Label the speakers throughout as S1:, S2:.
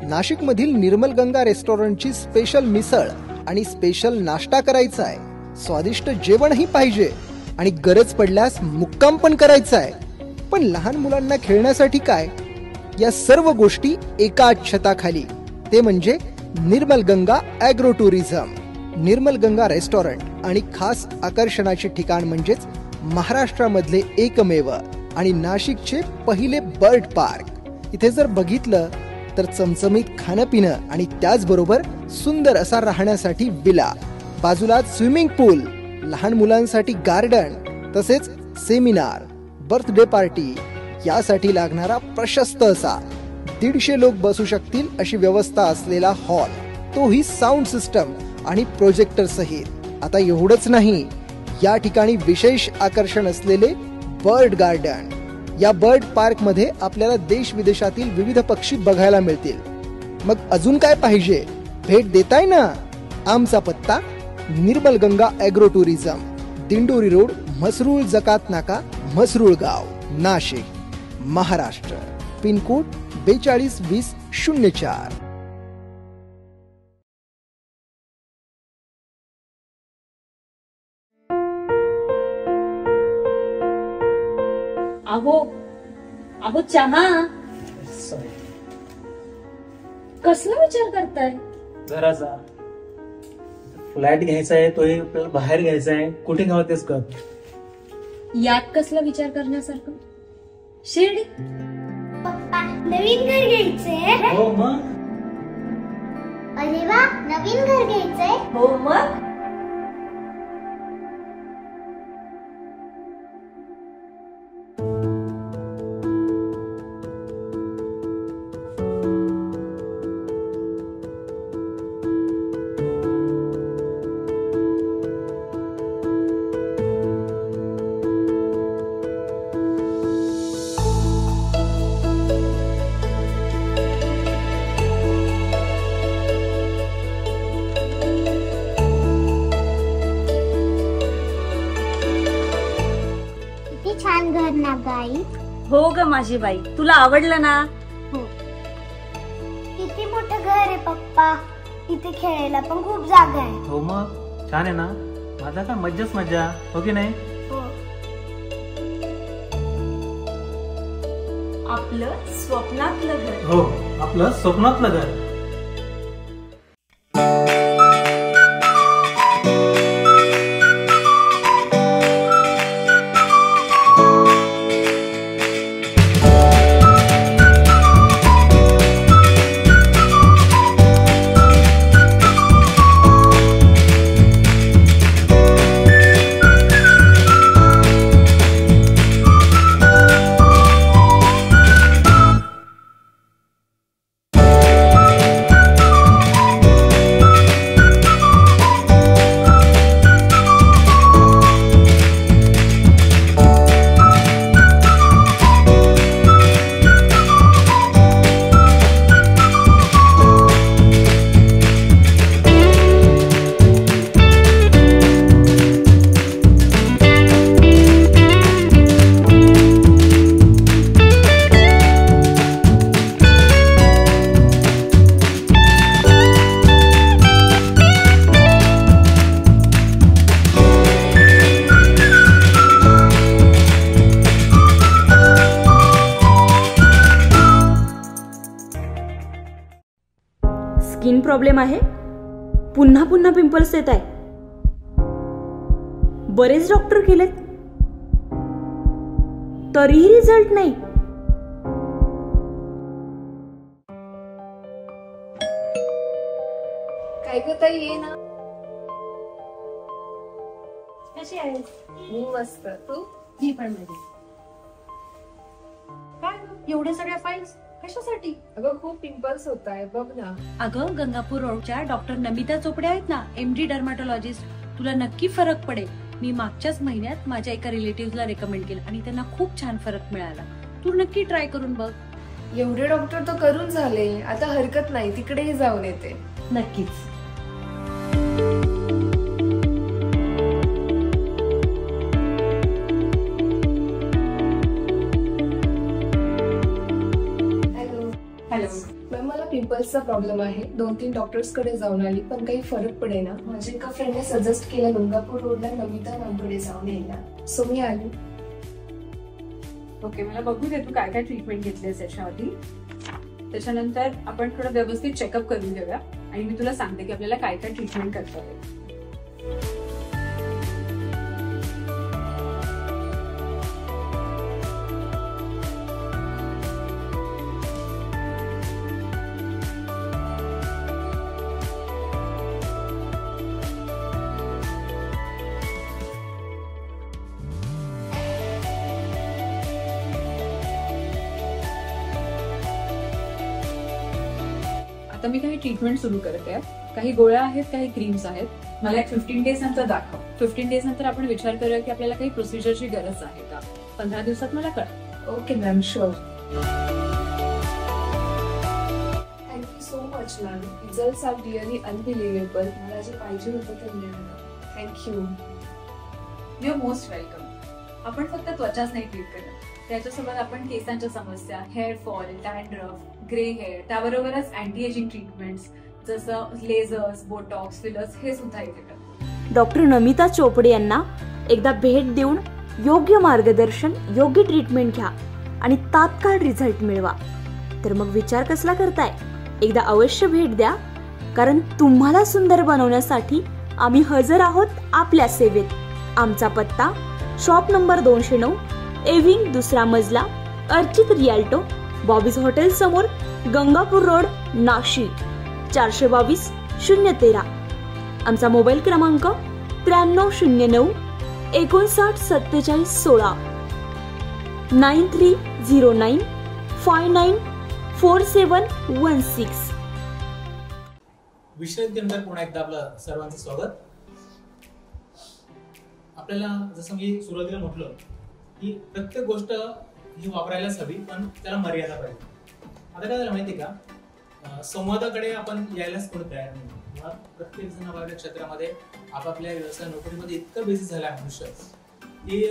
S1: नाशिकमधील निर्मल गंगा रेस्टॉरंटची स्पेशल मिसळ आणि स्पेशल नाश्ता करायचा आहे, स्वादिष्ट जेवणही पाहिजे आणि गरज पडल्यास मुक्काम पण करायचा आहे. पण लहान मुलांना खेळण्यासाठी काय? या सर्व गोष्टी एकाच छताखाली, ते म्हणजे निर्मल गंगा ॲग्रो टुरिझम. निर्मल गंगा रेस्टॉरंट आणि खास आकर्षणाचे ठिकाण म्हणजेच महाराष्ट्रामधले एकमेव आणि नाशिकचे पहिले बर्ड पार्क. इथे जर बघितलं तर चमचमीत खाणं पिणं आणि त्याचबरोबर सुंदर असा राहण्यासाठी विला, बाजूलाच स्विमिंग पूल, लहान मुलांसाठी गार्डन, तसेच सेमिनार, बर्थडे पार्टी यासाठी लागणारा प्रशस्त असा 150 लोक बसू शकतील अशी व्यवस्था असलेला हॉल, तोही साऊंड सिस्टम आणि प्रोजेक्टर सहित. आता एवढंच नाही, या ठिकाणी विशेष आकर्षण असलेले बर्ड गार्डन. या बर्ड पार्क मध्ये आपल्याला देश विदेशातील विविध पक्षी बघायला मिळतील. मग अजून काय पाहिजे? भेट देताय ना? आमचा पत्ता Nirmal Ganga agro tourism, Dindori road, Mhasrul जकात नाका, म्हसरूळ गाव, नाशिक, महाराष्ट्र. पिनकोड 422004.
S2: अहो अहो चहा. कसला विचार करताय?
S3: जरासा फ्लॅट घ्यायचा आहे, तोही आपल्याला बाहेर घ्यायचा आहे, कुठे घ्यावं तेच कर.
S2: यात कसला विचार करण्यासारखं? शिर्डी.
S4: पप्पा नवीन घर घ्यायचंय.
S3: हो मग.
S4: अरे वा, नवीन घर घ्यायचंय.
S2: हो मग.
S4: छान घर ना गाई.
S2: हो ग माझी बाई, तुला आवडलं ना?
S4: हो. किती मोठं घर आहे पप्पा. इथे खेळायला पण खूप जागा आहे.
S3: हो मग, छान आहे ना. माझा काय मज्जाच मज्जा, हो की नाही?
S4: हो.
S2: आपलं स्वप्नातलं घर.
S3: हो, आपलं स्वप्नातलं घर.
S2: स्किन प्रॉब्लेम आहे, पुन्हा पुन्हा पिंपल्स येत आहे. बरेच डॉक्टर केलेत तरीही रिझल्ट नाही.
S5: काय ग ताई, ये ना.
S2: कशी आहेस?
S5: मी मस्त. तू?
S2: मी पण बरी. काय एवढ्या सगळ्या फाईल्स कशासाठी?
S5: अगं खूप पिंपल्स होत आहे, बघ ना.
S2: अगं गंगापूर रोडच्या डॉक्टर नमिता चोपडे आहेत ना, MD डर्माटोलॉजिस्ट, तुला नक्की फरक पडेल. मी मागच्याच महिन्यात माझ्या एका रिलेटिव्हला रेकमेंड केलं आणि त्यांना खूप छान फरक मिळाला. तू नक्की ट्राय करून बघ.
S5: एवढे डॉक्टर तर करून झाले, आता हरकत नाही, तिकडेही जाऊन येते.
S2: नक्कीच.
S5: हॅलो.
S2: हॅलो.
S5: मॅम, मला पिंपल्स बॉल्सचा प्रॉब्लेम आहे. 2-3 डॉक्टर्स कडे जाऊन आली पण काही फरक पडेना. माझ्या एका फ्रेंडने सजेस्ट केलं गंगापूर रोडला नमिता मॅमकडे जाऊन यायला, सो मी आली.
S6: ओके, मला बघू दे तू काय काय ट्रीटमेंट घेतलीस याच्याआधी. त्याच्यानंतर आपण थोडं व्यवस्थित चेकअप करून घेऊया आणि मी तुला सांगते की आपल्याला काय काय ट्रीटमेंट करता येईल. आता मी काही ट्रीटमेंट सुरू करते. काही गोळ्या आहेत, काही क्रीम्स आहेत. मला एक 15 डेज नंतर दाखव. 15 डेज नंतर आपण विचार करूया की आपल्याला काही प्रोसिजरची गरज आहे का. 15 दिवसात मला कळ.
S5: Okay ma'am, sure. Thank you so much ma'am. Results are really unbelievable. मला जे पाहिजे होतं ते मिळालं. Thank you.
S6: You are most welcome. आपण फक्त त्वचाच नाही ट्रीट करत, त्याच्यासोबत आपण केसांच्या समस्या, hair fall, dandruff, grey hair, त्याबरोबरच अँटी एजिंग ट्रीटमेंट्स जसं लेझर्स, बोटॉक्स, फिलर्स हे सुद्धा इथे करतो.
S7: डॉक्टर नमिता चोपडे यांना एकदा भेट देऊन योग्य मार्गदर्शन, योग्य ट्रीटमेंट घ्या आणि तात्काळ रिझल्ट मिळवा. तर मग विचार कसला करताय? एकदा अवश्य भेट द्या, कारण तुम्हाला सुंदर बनवण्यासाठी आम्ही हजर आहोत आपल्या सेवेत. आमचा पत्ता शॉप नंबर 209, एव्हिंग, 2रा मजला, अर्चित रियाल्टो, बॉबीज हॉटेल समोर, गंगापूर रोड, नाशिक, 422-013. आमचा मोबाईल क्रमांक 9309 594716, 9309 594716.
S8: विश्रांतीनंतर पुन्हा एकदा आपलं सर्वांचं स्वागत. आपल्याला जसं मी सुरुवातीला म्हटलं की प्रत्येक गोष्ट ही वापरायलाच हवी, पण त्याला मर्यादा पाहिजे. आता काय झालं माहिती का, संवादाकडे आपण यायलाच कोणी तयार नाही. प्रत्येक जण आपल्या क्षेत्रामध्ये आपापल्या व्यवसाय नोकरीमध्ये इतकं बिझी झाला मनुष्य की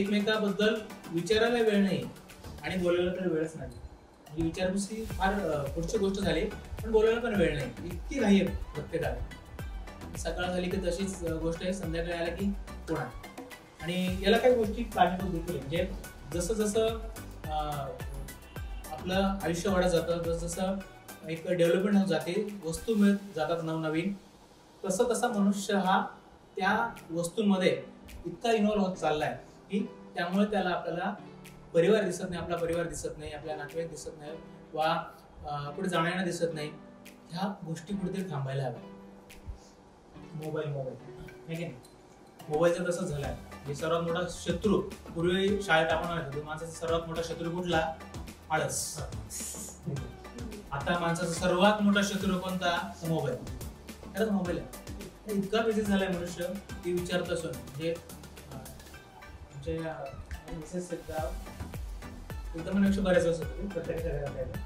S8: एकमेकाबद्दल विचारायला वेळ नाही आणि बोलायला तर वेळच नाही. म्हणजे विचारपूस ही फार पुढची गोष्ट झाली, पण बोलायला पण वेळ नाही. इतकी घाई आहे प्रत्येकाला. सकाळ झाली की तशीच गोष्ट आहे, संध्याकाळी आला की कोणा. आणि याला काही गोष्टी कारणीभूत देखील, म्हणजे जसं जसं आपलं आयुष्य वाढत जातं, जसं जसं एक डेव्हलपमेंट होत जाते, वस्तू मिळत जातात नवनवीन, तसं तसा मनुष्य हा त्या वस्तूंमध्ये इतका इन्व्हॉल्व होत चाललाय की त्यामुळे त्याला आपल्याला परिवार दिसत नाही, आपला परिवार दिसत नाही, आपल्या नातेवाईक दिसत नाही, वा पुढे जाण्याला दिसत नाही. ह्या गोष्टी कुठेतरी थांबायला हव्या. मोबाईल नाही की मोबाईलचं तसंच झालंय. हे सर्वात मोठा शत्रू, पूर्वी शाळेत आपण म्हणत होतो माणसाचा सर्वात मोठा शत्रू कुठला? आळस. आता माणसाचा सर्वात मोठा शत्रू कोणता? मोबाईल. खरंच मोबाईल आहे. इतका बिझी झालाय मनुष्य की विचारत असून म्हणजे मिसेस एकदम बऱ्याच वेळेस होतो प्रत्येकाच्या घरात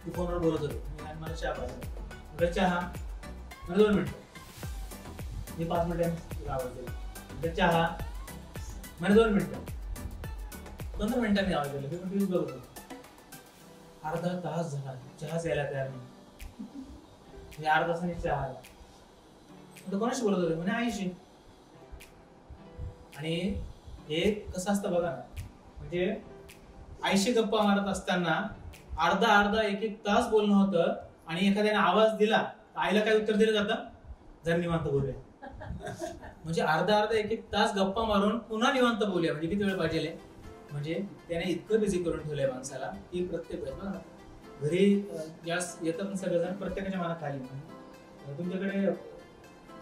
S8: ती फोनवर बोलत होती आणि मला चहा पाहिजे. चहा मला 2 मिनिटं, मी 5 मिनिटांनी आवाज दिला. चहा मला 2 मिनिटं, 15 मिनिटांनी आवाज दिला. मी टीव्ही बघत होतो. अर्धा तास झाला चहाच यायला तयार नाही. मी अर्धा तासाने चहा आला. कोणाशी बोलत होते? म्हणे आईशी. आणि हे कसं असतं बघा ना, म्हणजे आईशी गप्पा मारत असताना अर्धा 1-1 तास बोलणं होतं आणि एखाद्याने आवाज दिला आईला काय उत्तर दिलं जातं? जर निवांत बोलूया. म्हणजे अर्धा 1-1 तास गप्पा मारून पुन्हा निवांत बोलूया. म्हणजे किती वेळ पाहिजे? म्हणजे त्याने इतकं बिझी करून ठेवलंय माणसाला की प्रत्येक वेळेस घरी येतात ना सगळेजण, प्रत्येकाच्या मनात खाली. तुमच्याकडे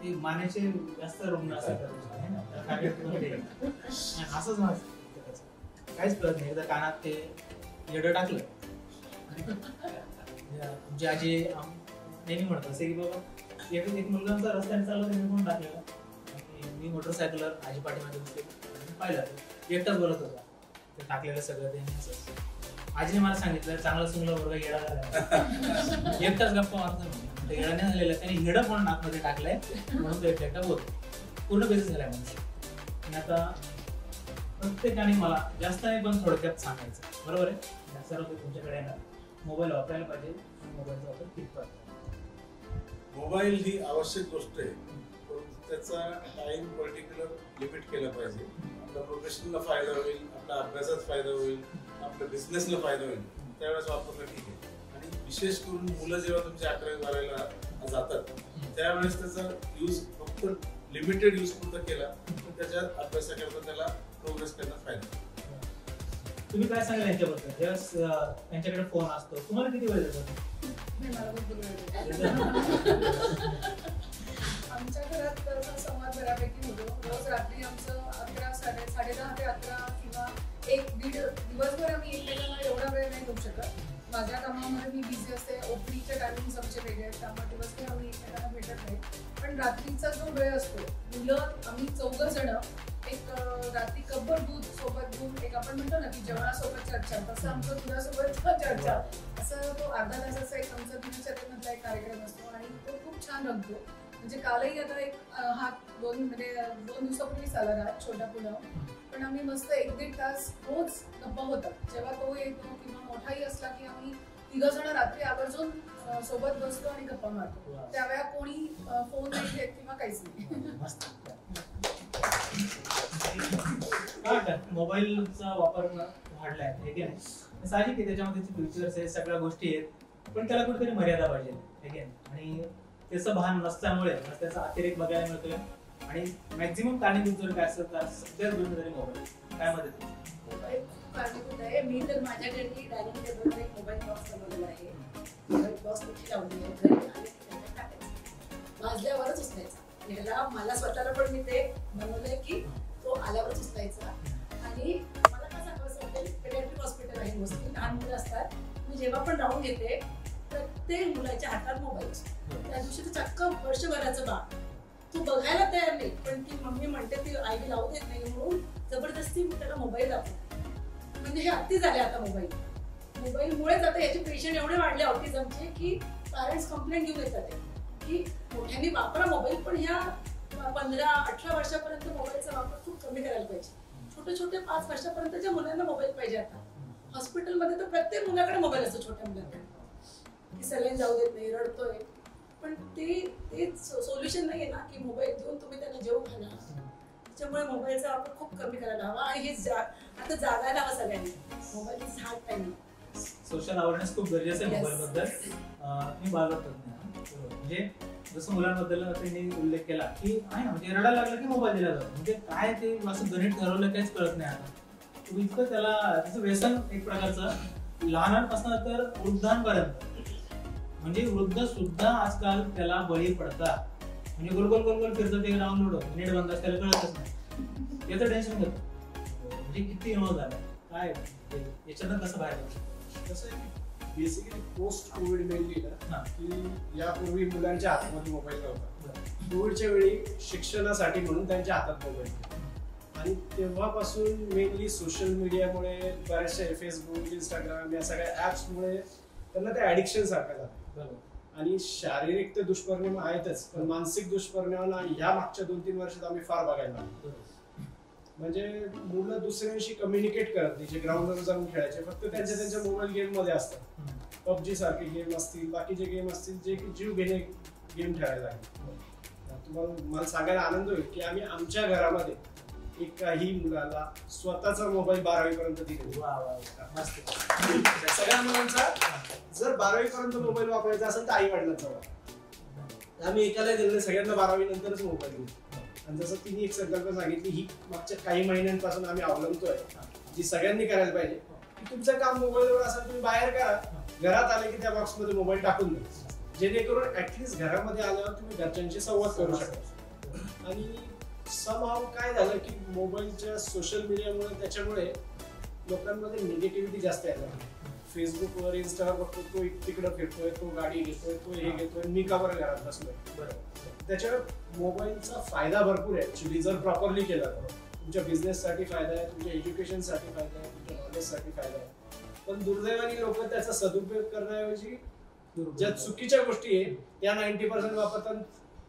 S8: ते मानेचे जास्त रुग्ण असतात असंच काहीच कळत नाही. एकदा कानात ते येडं टाकलं. म्हणजे आजी नेहमी म्हणत असे की बाबा एक मुलगांचा रस्त्याने चालला त्यांनी कोण टाकलेला. मी मोटरसायकलवर आजी पाठीमध्ये बसले, पाहिलं एकटाच बोलत होता. ते टाकलेलं सगळं त्यांनी असं. आजीने मला सांगितलं चांगला सुंगला वर्ग येडा झाला. एकटाच गप्पा मारतो. येडा नाही झालेला, त्याने येडं पण आतमध्ये टाकलंय म्हणून तो एकटा बोलतो. पूर्ण बेसिस झालाय म्हणजे. आणि आता प्रत्येकाने मला जास्त नाही पण थोडक्यात सांगायचं, बरोबर आहे? सर्व तुमच्याकडे येणार मोबाईल वापरायला पाहिजे, मोबाईलचा वापर कितपत.
S9: मोबाईल ही आवश्यक गोष्ट आहे, परंतु त्याचा टाइम पर्टिक्युलर लिमिट केला पाहिजे. आपल्या प्रोफेशनला फायदा होईल, आपल्या अभ्यासात फायदा होईल, आपल्या बिझनेसला फायदा होईल, त्यावेळेस वापरलं ठीक आहे. आणि विशेष करून मुलं जेव्हा तुमच्या 11वी-12वीला जातात त्यावेळेस त्याचा यूज फक्त लिमिटेड यूज पुरता केला तर त्याच्या अभ्यासाकरता त्याला प्रोग्रेस करण्यात फायदा.
S8: तुम्ही काय सांगाल यांच्याबद्दल? जेव्हा त्यांच्याकडे फोन असतो, तुम्हाला किती वेळ देतात?
S10: आमच्या घरात तसा संवाद बऱ्यापैकी होतो. रोज रात्री आमचं 11, 10:30 ते 11 किंवा 1-1.5 दिवसभर आम्ही एकमेकांना एवढा वेळ नाही देऊ शकत. माझ्या कामामध्ये मी बिझी असते, ओपीडीचे टायमिंग्स आमचे वेगळे आहेत, त्यामुळे दिवसभर आम्ही एकमेकांना भेटत नाही. पण रात्रीचा जो वेळ असतो, मुलं आम्ही 4 जण एक रात्री कब्बर दूध सोबत घेऊन, एक आपण म्हणतो ना की जेवणासोबत चर्चा, तसं आमचं दुधासोबत चर्चा, असं तो अर्धा तासाचा एक आमचा दिनचर्येमधला एक कार्यक्रम असतो आणि तो खूप छान रंगतो. म्हणजे कालही आता एक हा 2 दिवसापूर्वीच आला रात छोटा पुलाव, पण आम्ही मस्त 1-1.5 तास रोज गप्पा होतात. जेव्हा तो येतो किंवा मोठाही असला की आम्ही 3 जण रात्री आवर्जून सोबत बसतो आणि गप्पा मारतो. त्यावेळा कोणी फोन नाही घेत किंवा काहीच नाही.
S8: मोबाईलचा वापर वाढलाय हे की नाही, साहजिक आहे, त्याच्यामध्ये फीचर्स आहेत, सगळ्या गोष्टी आहेत, पण त्याला कुठेतरी मर्यादा पाहिजे हे की नाही. आणि त्याचं भान नसल्यामुळे त्याचा अतिरेक बघायला मिळतोय. आणि मॅक्झिमम कारणीभूत जर काय असेल तर सगळ्यात गुण तरी मोबाईल काय मदत
S10: कारणीभूत आहे. मी तर माझ्या घरी डायनिंग टेबलवर एक मोबाईल बॉक्स बनवलेला आहे. मोबाईल बॉक्स कुठे लावली आहे घरी आणि टाकायचं, वाजल्यावरच उचलायचा. याला मला स्वतःला पण मी ते बनवलंय की तो आल्यावरच उचलायचा. आणि मला काय सांगायचं वाटेल, पेडियाट्रिक हॉस्पिटल आहे, मोस्टली लहान मुलं असतात. मी जेव्हा पण राहून घेते प्रत्येक मुलाच्या हातात मोबाईल असतो. त्या दिवशी तर चक्क वर्षभराचं बाळ तू बघायला तयार नाही, पण ती मम्मी म्हणते ती आईला लावू देत नाही म्हणून जबरदस्ती त्याला मोबाईल दाखवतो. म्हणजे हे अति झाले आता मोबाईलमुळेच आता याचे पेशंट एवढे वाढले ऑटिझमचे की पॅरेंट्स कंप्लेंट घेऊन येतात की मोठ्यांनी वापरा मोबाईल, पण ह्या 15-18 वर्षापर्यंत मोबाईलचा वापर खूप कमी करायला पाहिजे. छोटे 5 वर्षापर्यंतच्या मुलांना मोबाईल पाहिजे. आता हॉस्पिटलमध्ये तर प्रत्येक मुलाकडे मोबाईल असतो, छोट्या मुलाकडे, की सलाईन जाऊ देत नाही, रडतोय, पण ते सोल्युशन नाहीये ना की मोबाईल देऊन तुम्ही त्यांना जेवू घाला. त्याच्यामुळे मोबाईलचा वापर खूप कमी करायला हवा. आणि हे आता जागायला हवा सगळ्यांनी. Mobile is hard time.
S8: Social awareness खूप गरजेचं आहे मोबाईल बद्दल. मी बालतज्ञ म्हणजे जसं मुलांबद्दल त्यांनी उल्लेख केला की आहे ना, म्हणजे रडायला लागलं की मोबाईल दिला जातो. म्हणजे काय ते असं गणित ठरवलं काहीच कळत नाही. आता इतकं त्याचं व्यसन एक प्रकारचं लहानांपासून तर वृद्धांपर्यंत, म्हणजे वृद्ध सुद्धा आजकाल त्याला बळी पडतात. म्हणजे गोल गोल गोल गोल फिरतं, ते डाउनलोड होतं, नेट बंद त्याला कळतच नाही. याचं टेन्शन घेतं. म्हणजे किती इन्व्हॉल्व झालं काय याच्यानं कसं बाहेर पडतं.
S11: कसं आहे की बेसिकली पोस्ट कोविड मेनली ना, की यापूर्वी मुलांच्या हातामध्ये मोबाईल नव्हता. कोविडच्या वेळी शिक्षणासाठी म्हणून त्यांच्या हातात मोबाईल, आणि तेव्हापासून मेनली सोशल मीडियामुळे बऱ्याचशा फेसबुक, इंस्टाग्राम या सगळ्या ऍप्समुळे त्यांना ते ऍडिक्शन सारखं झालं. आणि शारीरिक ते दुष्परिणाम आहेतच, पण मानसिक दुष्परिणाम ह्या मागच्या 2-3 वर्षात आम्ही फार बघायला लागलो. म्हणजे मुलं दुसऱ्यांशी कम्युनिकेट करत नाही, जे ग्राउंडवर जाऊन खेळायचे फक्त त्यांच्या मोबाईल गेम मध्ये असतात. पबजी सारखे गेम असतील, बाकीचे गेम असतील जे की जीव घेणे गेम खेळायला लागले. तुम्हाला मला सांगायला आनंद होईल की आम्ही आमच्या घरामध्ये एकाही मुलाला स्वतःचा मोबाईल 12वी पर्यंत दिला. सगळ्या मुलांचा जर 12वी पर्यंत मोबाईल वापरायचा असेल तर आई वडिलांचा वापर. आम्ही एकाला दिलं, सगळ्यांना 12वी नंतरच मोबाईल दिला. आणि जसं तिने एक संकल्प सांगितली, ही मागच्या काही महिन्यांपासून आम्ही अवलंबतोय, जी सगळ्यांनी करायला पाहिजे, की तुमचं काम मोबाईलवर असेल तुम्ही बाहेर करा, घरात आले की त्या बॉक्समध्ये मोबाईल टाकून द्या, जेणेकरून ऍटलिस्ट घरामध्ये आल्यावर तुम्ही घरच्यांशी संवाद करू शकता. आणि समहाव काय झालं की मोबाईलच्या सोशल मीडियामुळे त्याच्यामुळे लोकांमध्ये निगेटिव्हिटी जास्त यायला लागली. फेसबुकवर, इंस्टावर बघतो तो तिकडं फिरतोय, तो गाडी घेतोय, तो हे घेतोय, मी का बरं घरात बसलोय. त्याच्यावर मोबाईलचा फायदा भरपूर आहे ऍक्च्युली, जर प्रॉपरली केला तर. तुमच्या बिझनेससाठी फायदा आहे, तुमच्या एज्युकेशनसाठी फायदा आहे, तुमच्या नॉलेजसाठी फायदा आहे. पण दुर्दैवाने लोक त्याचा सदुपयोग करण्याऐवजी ज्या चुकीच्या गोष्टी आहेत त्या 90% वापरतात,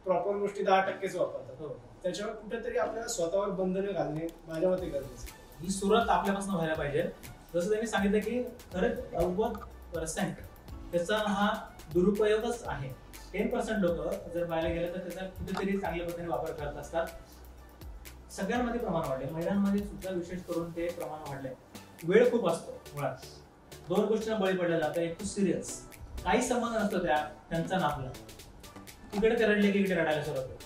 S11: प्रॉपर गोष्टी 10%च वापरतात. त्याच्यावर कुठेतरी आपल्याला स्वतःवर बंधनं घालणे माझ्या मते गरजेचं.
S8: ही सुरुवात आपल्यापासून व्हायला पाहिजे. जसं त्यांनी सांगितलं की खरंच 90% त्याचा हा दुरुपयोगच आहे. 10% लोक जर पाहायला गेलं तर त्याचा कुठेतरी चांगल्या पद्धतीने वापर करत असतात. सगळ्यांमध्ये प्रमाण वाढले, महिलांमध्ये सुद्धा विशेष करून ते प्रमाण वाढलंय. वेळ खूप असतो मुळात, 2 गोष्टींना बळी पडला जातं. एक तर सिरियस, काही संबंध नसतो त्यांचा ना आपला. तिकडे ते रडले की इकडे रडायला सुरुवात होते,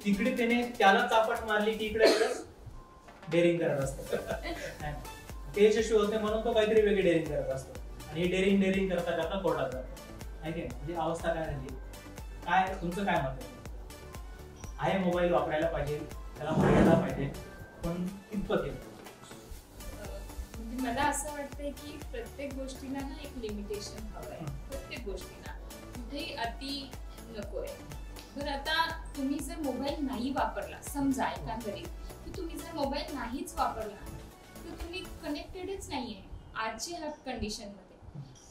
S8: तिकडे त्याने त्याला चापट मारली की इकडे डेअरिंग करत असतो. ते यशस्वी होते म्हणून तो काहीतरी वेगळी डेअरिंग करत असतो आणि डेअरिंग करता करता कोर्टात जातो. आहे म्हणजे अवस्था काय झाली. काय तुमचं काय मत आहे? मोबाईल वापरायला पाहिजे, त्याला मर्यादा पाहिजे, पण कितपत येतो?
S12: म्हणजे मला असं वाटतंय की प्रत्येक गोष्टीला ना एक लिमिटेशन हवं आहे. प्रत्येक गोष्टीला कुठेही अति नकोय. तर आता तुम्ही जर मोबाईल नाही वापरला, समजा एकंदरीत की तुम्ही जर मोबाईल नाहीच वापरला तर तुम्ही कनेक्टेडच नाहीये आजच्या कंडिशन मध्ये,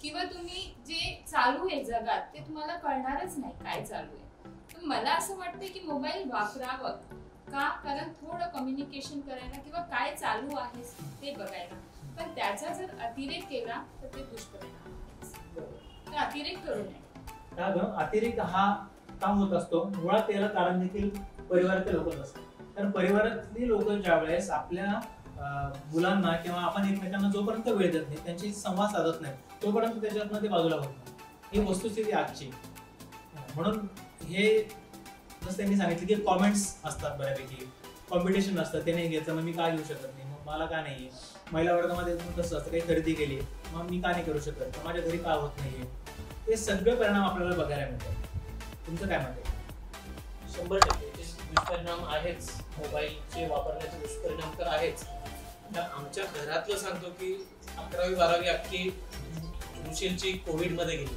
S12: किंवा तुम्ही जे चालू आहे जगात ते तुम्हाला कळणारच नाही काय चालू आहे. तर मला असं वाटतं की मोबाईल वापरावं का, कारण थोडं कम्युनिकेशन करायला किंवा काय चालू आहे ते बघायला. पण त्याचा जर अतिरेक केला तर ते दुष्परिणाम. तर अतिरेक करू नये.
S8: का अतिरेक हा काम होत असतो मुळात त्याला कारण देखील परिवारातले लोकच असतात. कारण परिवारातली लोक ज्यावेळेस आपल्या मुलांना किंवा आपण एकमेकांना जोपर्यंत वेळ देत नाही, त्यांची संवाद साधत नाही, तोपर्यंत त्याच्यातनं ते बाजूला होत नाही. ही वस्तुस्थिती आजची. म्हणून हे जसं त्यांनी सांगितलं की कॉमेंट्स असतात, बऱ्यापैकी कॉम्पिटिशन असतं. ते नाही घ्यायचं मग मी का घेऊ शकत नाही, मग मला का नाहीये. महिला वर्गामध्ये कसं असतं, काही खरेदी केली मग मी का नाही करू शकत, माझ्या घरी का होत नाहीये. हे सगळे परिणाम आपल्याला बघायला मिळतात. तुमचं काय मत आहे?
S13: 100% दुष्परिणाम आहेच. मोबाईलचे वापरण्याचे दुष्परिणाम तर आहेच. आमच्या घरातलं सांगतो की 11वी 12वी अख्खी रुशीलची कोविडमध्ये गेली.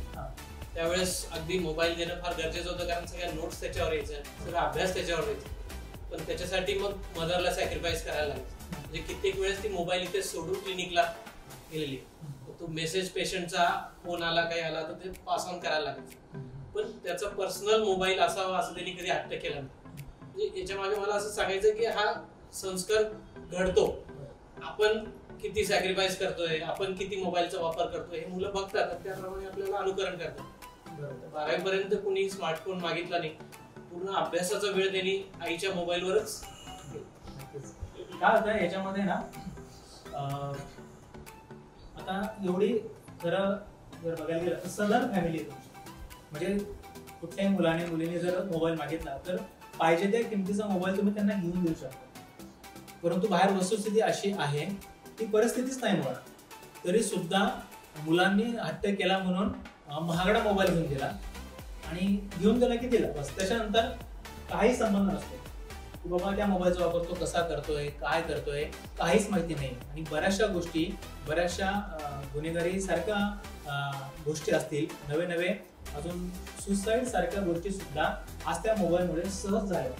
S13: त्यावेळेस अगदी मोबाईल देणं फार गरजेचं होतं, कारण सगळ्या नोट्स त्याच्यावर यायच्या, सगळा अभ्यास त्याच्यावर यायचा. पण त्याच्यासाठी मग मदरला सॅक्रिफाईस करायला लागायचं. म्हणजे कित्येक वेळेस ती मोबाईल इथे सोडून क्लिनिकला गेलेली. तो मेसेज पेशंटचा फोन आला काही आला तर ते पास ऑन करायला लागायचं. पण त्याचा पर्सनल मोबाईल असावा असं त्यांनी कधी हट्ट केला नाही. म्हणजे याच्या मागे मला असं सांगायचं की हा संस्कार घडतो. आपण किती सॅक्रिफाईस करतोय, आपण किती मोबाईलचा वापर करतोय हे मुलं बघतात, त्याप्रमाणे आपल्याला अनुकरण करतात. 12वी पर्यंत कुणी स्मार्टफोन मागितला नाही. पूर्ण अभ्यासाचा वेळ त्यांनी आईच्या मोबाईलवरच.
S8: काय होतं याच्यामध्ये ना, आता एवढी जर बघायला गेलं तर सदर फॅमिली आहे तुमची. म्हणजे कुठल्याही मुलाने मुलीने जर मोबाईल मागितला तर पाहिजे त्या किमतीचा मोबाईल तुम्ही त्यांना घेऊन देऊ शकता. परंतु बाहेर वस्तुस्थिती अशी आहे, ती परिस्थितीच नाही मुळात. तरी सुद्धा मुलांनी हट्ट केला म्हणून महागडा मोबाईल घेऊन दिला आणि घेऊन दिला की दिला बस. त्याच्यानंतर काही संबंध नसतो की बाबा त्या मोबाईलचा वापर तो कसा करतोय, काय करतोय, काहीच माहिती नाही. आणि बऱ्याचशा गोष्टी, बऱ्याचशा गुन्हेगारी सारख्या गोष्टी असतील, नवे नवे अजून सुसाईड सारख्या गोष्टी सुद्धा आज त्या मोबाईलमुळे सहज झाल्या.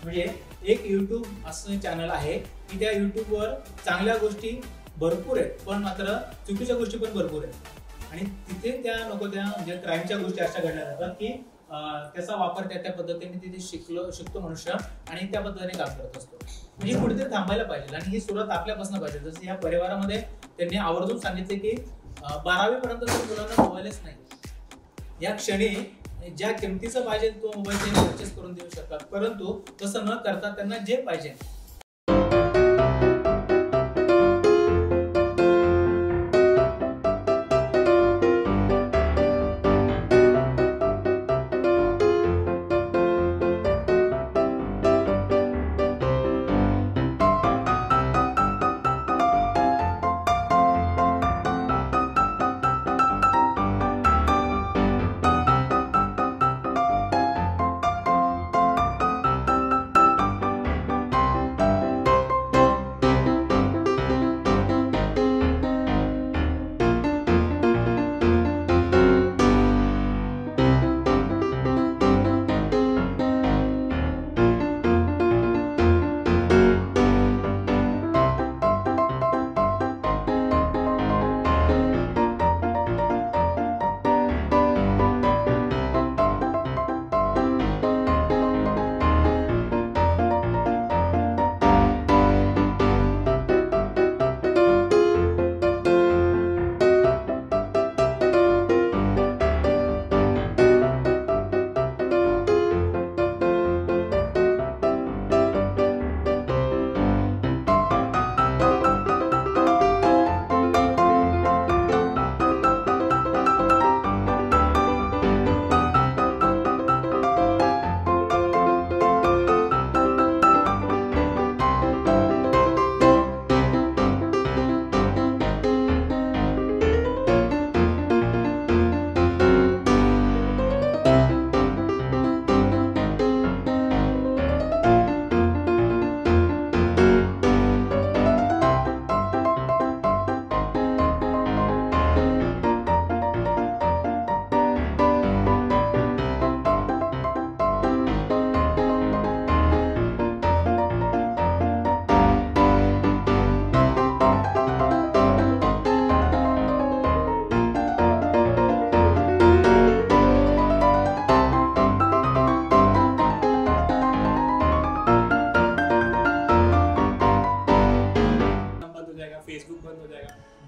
S8: म्हणजे एक युट्यूब असं चॅनल आहे की त्या युट्यूबवर चांगल्या गोष्टी भरपूर आहेत, पण मात्र चुकीच्या गोष्टी पण भरपूर आहेत. आणि तिथे त्या नको त्या म्हणजे क्राईमच्या गोष्टी अशा घडल्या जातात की त्याचा वापर त्या पद्धतीने तिथे शिकतो मनुष्य आणि त्या पद्धतीने काम करत असतो. म्हणजे कुठेतरी थांबायला पाहिजे आणि ही सुरुवात आपल्यापासून पाहिजे. जसं या परिवारामध्ये त्यांनी आवर्जून सांगितले की 12वी पर्यंत तर मुलांना मोबाईलच नाही. या क्षणी ज्या किमतीचं पाहिजे तो मोबाईल त्यांनी परचेस करून देऊ शकतात, परंतु तसं न करता त्यांना जे पाहिजे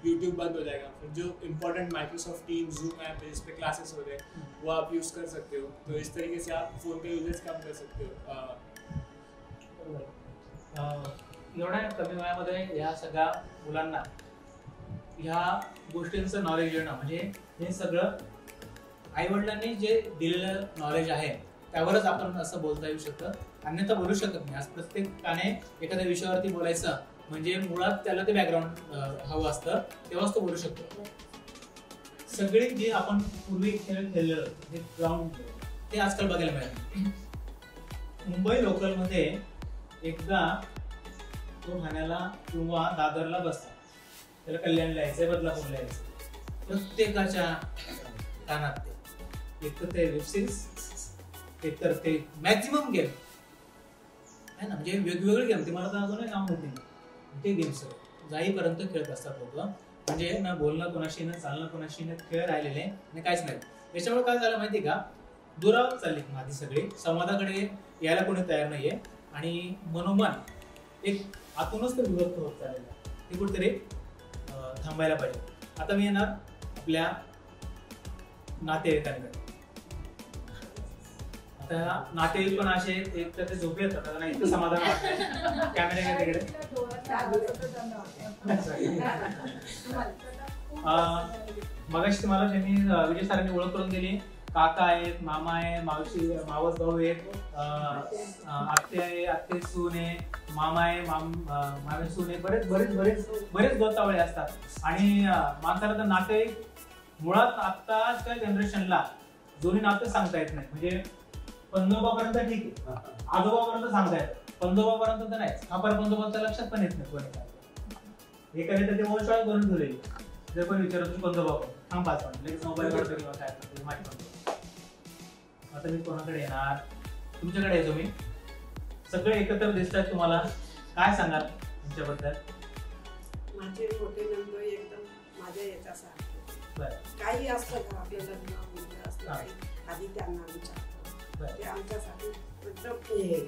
S11: यूट्यूब बंद हो जाएगा, फिर जो important Microsoft team, zoom app है जिस पे क्लासेस हो रहे हैं वो आप यूज़ कर सकते हो। तो इस तरीके से आप फ़ोन का यूजेज कम कर सकते हो।
S8: एवढ्या कमी वयामध्ये या सगळ्या मुलांना ह्या गोष्टींचं नॉलेज येणं म्हणजे हे सगळं आईवडिलांनी जे दिलेलं नॉलेज आहे त्यावरच आपण असं बोलता येऊ शकतं, अन्यथा बोलू शकत नाही। आज प्रत्येकाने एखाद्या विषयावरती बोलायचं म्हणजे मुळात त्याला ते बॅकग्राऊंड हवं असतं, तेव्हाच तो बोलू शकतो। सगळे जे आपण पूर्वी खेळ खेळलेलं जे ग्राउंड ते आजकाल बघायला मिळत। मुंबई लोकलमध्ये एकदा तो ठाण्याला किंवा दादरला बसला, त्याला कल्याणला यायचंय, बदलापूरला यायचं, प्रत्येकाच्या कानात ते एक तर ते वेब सिरीज, एक तर ते मॅक्झिमम गेम आहे ना, म्हणजे वेगवेगळे गेम, ते मला तर अजूनही नाव माहिती नाही, ते गेम्स जाईपर्यंत खेळत असतात लोक। म्हणजे ना बोलणं कोणाशी, ना चालणं कोणाशी, ना खेळ राहिलेले आणि काहीच नाही। याच्यामुळे काय झालं माहिती का, दुरावत चालली माती सगळी, संवादाकडे यायला कोणी तयार नाहीये आणि मनोमन एक आतूनच ते विभक्त होत चाललेलं आहे, ते कुठेतरी थांबायला पाहिजे। आता मी येणार आपल्या नातेवाईकांकडे। आता नातेवाईक पण असे एक तर ते झोपले येतात, त्यांना इतकं समाधान वाटतंय। कॅमेरा तिकडे मगाशी तुम्हाला त्यांनी विजय सरांनी ओळख करून दिली, काका आहेत, मामा आहे, मावशी, मावस भाऊ आहेत, आत्ते आहे, आत्ते सून आहे, मामा आहे, मामे सून आहे, बरेच बरेच बरेच बरेच गोतावळे असतात। आणि माणसाला तर नातेवाईक मुळात आत्ताच्या जनरेशनला दोन्ही नाते सांगता येत नाही। म्हणजे पंजोबापर्यंत ठीक आहे, आजोबापर्यंत सांगता येत, पंजोबापर्यंत तर नाही, हा पंजोबाच्या लक्षात पण येत नाही कोणी काय। एखाद्या तर ते वंशवाळ करून ठेवलेली, जर कोणी विचारत पंजोबा थांब 5 मिनिट लगेच मोबाईल काढतो किंवा काय करतो माहिती पडतो। आता मी कोणाकडे येणार, तुमच्याकडे येतो मी, सगळे एकत्र दिसतात, तुम्हाला काय सांगाल तुमच्याबद्दल?
S10: माझे मोठे नंबर एकदम माझ्या याच्यासारखे, काही असतं का आपल्या लग्न असतं आधी त्यांना विचारतो, ते आमच्यासाठी एकदम हे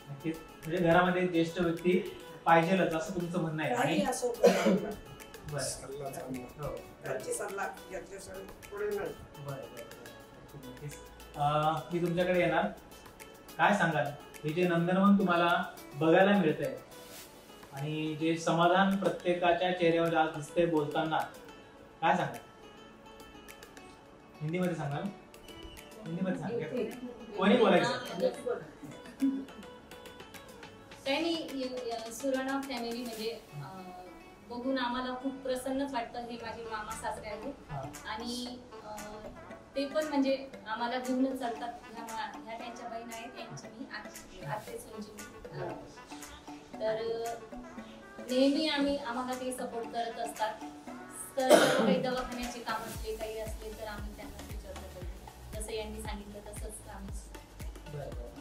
S8: नक्कीच। म्हणजे घरामध्ये ज्येष्ठ व्यक्ती पाहिजेलच असं तुमचं म्हणणं आहे।
S10: काही असो त्यांची सल्ला घेतल्याशिवाय पुढे नाही।
S8: मी तुमच्याकडे येणार, काय सांगाल हे जे नंदनवन तुम्हाला बघायला मिळतंय आणि जे समाधान प्रत्येकाच्या चेहऱ्यावर आज दिसतंय बोलताना, काय सांगाल? हिंदीमध्ये सांगाल? हिंदीमध्ये सांगा, कोणी बोलायचं?
S14: काही नाही, सुराणा फॅमिली म्हणजे बघून आम्हाला खूप प्रसन्नच वाटतं। हे माझे मामा सासरे आहेत आणि ते पण म्हणजे आम्हाला घेऊनच चालतात। ह्या त्यांच्या बहीण आहेत, त्यांची मी आत्ते सूनची, तर नेहमी आम्हाला ते सपोर्ट करत असतात। तर काही दवाखान्याचे काम असले, काही असले तर आम्ही त्यांना विचारतो, जसं यांनी सांगितलं तसंच आम्ही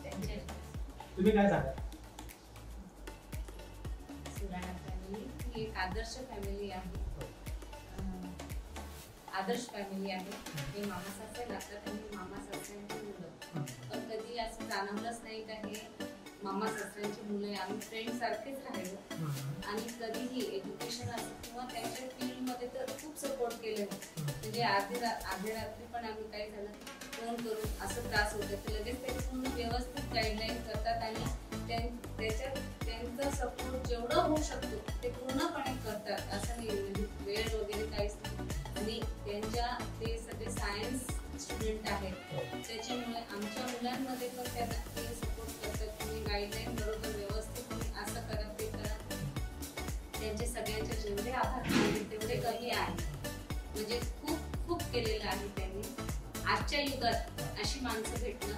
S14: त्यांचे।
S8: तुम्ही काय सांगा?
S15: सुराणा फॅमिली ही एक आदर्श फॅमिली आहे, आदर्श फॅमिली आहे। हे मामा सासरे लागतात आणि मामा सासऱ्यांची मुलं, पण कधी असं जाणवलंच नाही का हे मामा सासऱ्यांची मुलं आहे। आम्ही फ्रेंड सारखेच राहिलो आणि कधीही एज्युकेशन असो किंवा त्यांच्या फील्डमध्ये तर खूप सपोर्ट केलेलं। म्हणजे आधी रात्री पण आम्ही काय झालं फोन करून असं त्रास होतं तर लगेच ते व्यवस्थित गाईडलाईन करतात आणि त्याच्यात त्यांचा सपोर्ट जेवढं होऊ शकतो ते पूर्णपणे करतात। असं नाही म्हणजे वेळ वगैरे काहीच नाही। आणि ते सगळे सायन्स स्टुडंट आहेत, त्याच्यामुळे आमच्या मुलांमध्ये पण त्यांना ते सपोर्ट करतात। तुम्ही गाईडलाईन बरोबर व्यवस्थित असं करा, ते करा। त्यांचे सगळ्यांचे जेवढे आभार मानले तेवढे कमी आहे, म्हणजे खूप खूप केलेलं आहे त्यांनी। आजच्या युगात अशी माणसं भेटणं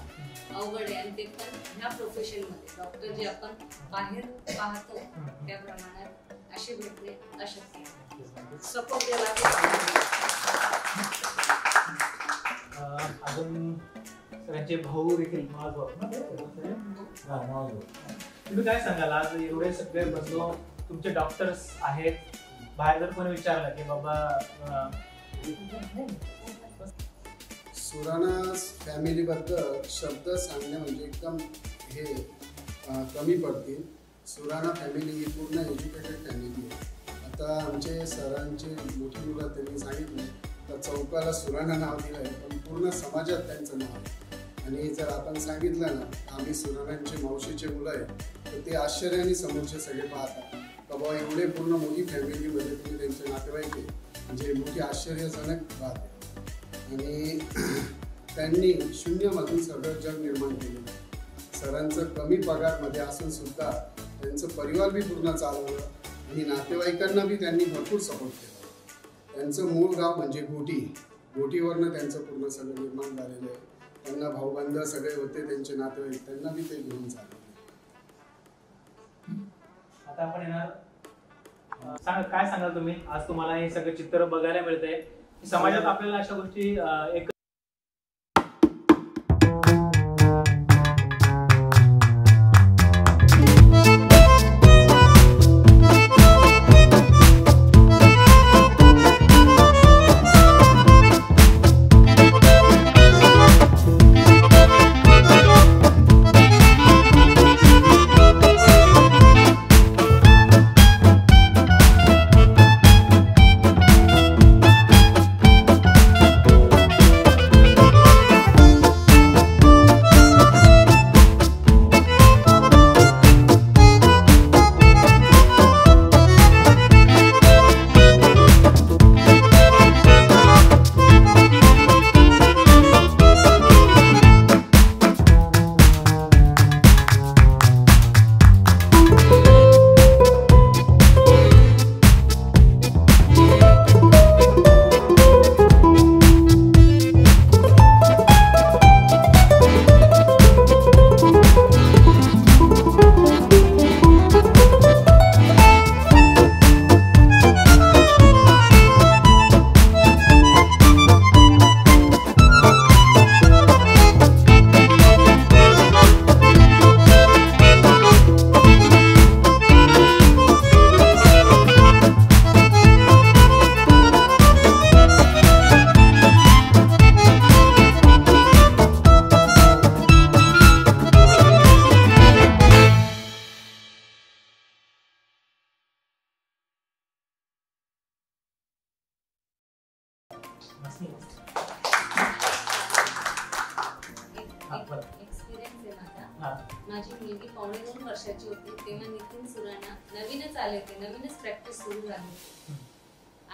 S15: अवघड आहे आणि ते पण ह्या प्रोफेशनमध्ये डॉक्टर जे आपण बाहेर पाहतो त्या प्रमाणात असे भेटणे अशक्य आहे। सपोर्ट द्यायला
S8: अजून सगळ्यांचे भाऊ देखील तुम्ही काय सांगाल? आज एवढे सगळे बंधू तुमचे डॉक्टर्स आहेत, बाहेर जर कोणी विचारलं की बाबा
S16: सुराणा फॅमिलीबद्दल शब्द सांगणे म्हणजे एकदम हे कमी पडतील। सुराणा फॅमिली ही पूर्ण एज्युकेटेड फॅमिली आहे आता आमचे सरांचे मोठी मुलं त्यांनी सांगितले तर चौकाला सुराणा नाव दिलं आहे, पण पूर्ण समाजात त्यांचं नाव आहे. आणि जर आपण सांगितलं ना आम्ही सुराणांचे मावशीचे मुलं आहे, तर ते आश्चर्याने समोरचे सगळे पाहतात का बाबा एवढे पूर्ण मोठी फॅमिलीमध्ये तुम्ही त्यांचे नातेवाईक आहे, म्हणजे मोठी आश्चर्यजनक बात आहे. आणि त्यांनी शून्यमधून सगळं जग निर्माण केलेलं आहे. सरांचं कमी पगारमध्ये असून सुद्धा त्यांचं परिवार बी पूर्ण चालवलं आणि नातेवाईकांना बी त्यांनी भरपूर सपोर्ट केला. त्यांचं मूळ गाव म्हणजे गोटीवरनं त्यांचं पूर्ण सगळं निर्माण झालेलं आहे. त्यांना भाऊबंध सगळे होते, त्यांचे नातेवाईक, त्यांना बी ते घेऊन चालले.
S8: आता आपण येणार काय सांगाल तुम्ही, आज तुम्हाला हे सगळं चित्र बघायला मिळतंय, समाजात आपल्याला अशा गोष्टी एक
S15: एक्सपिरियन्स आहे माझा. माझी मुलगी 2.5 वर्षाची होती तेव्हा नितीन सुराणा नवीनच आले होते, नवीनच प्रॅक्टिस सुरू झाली होती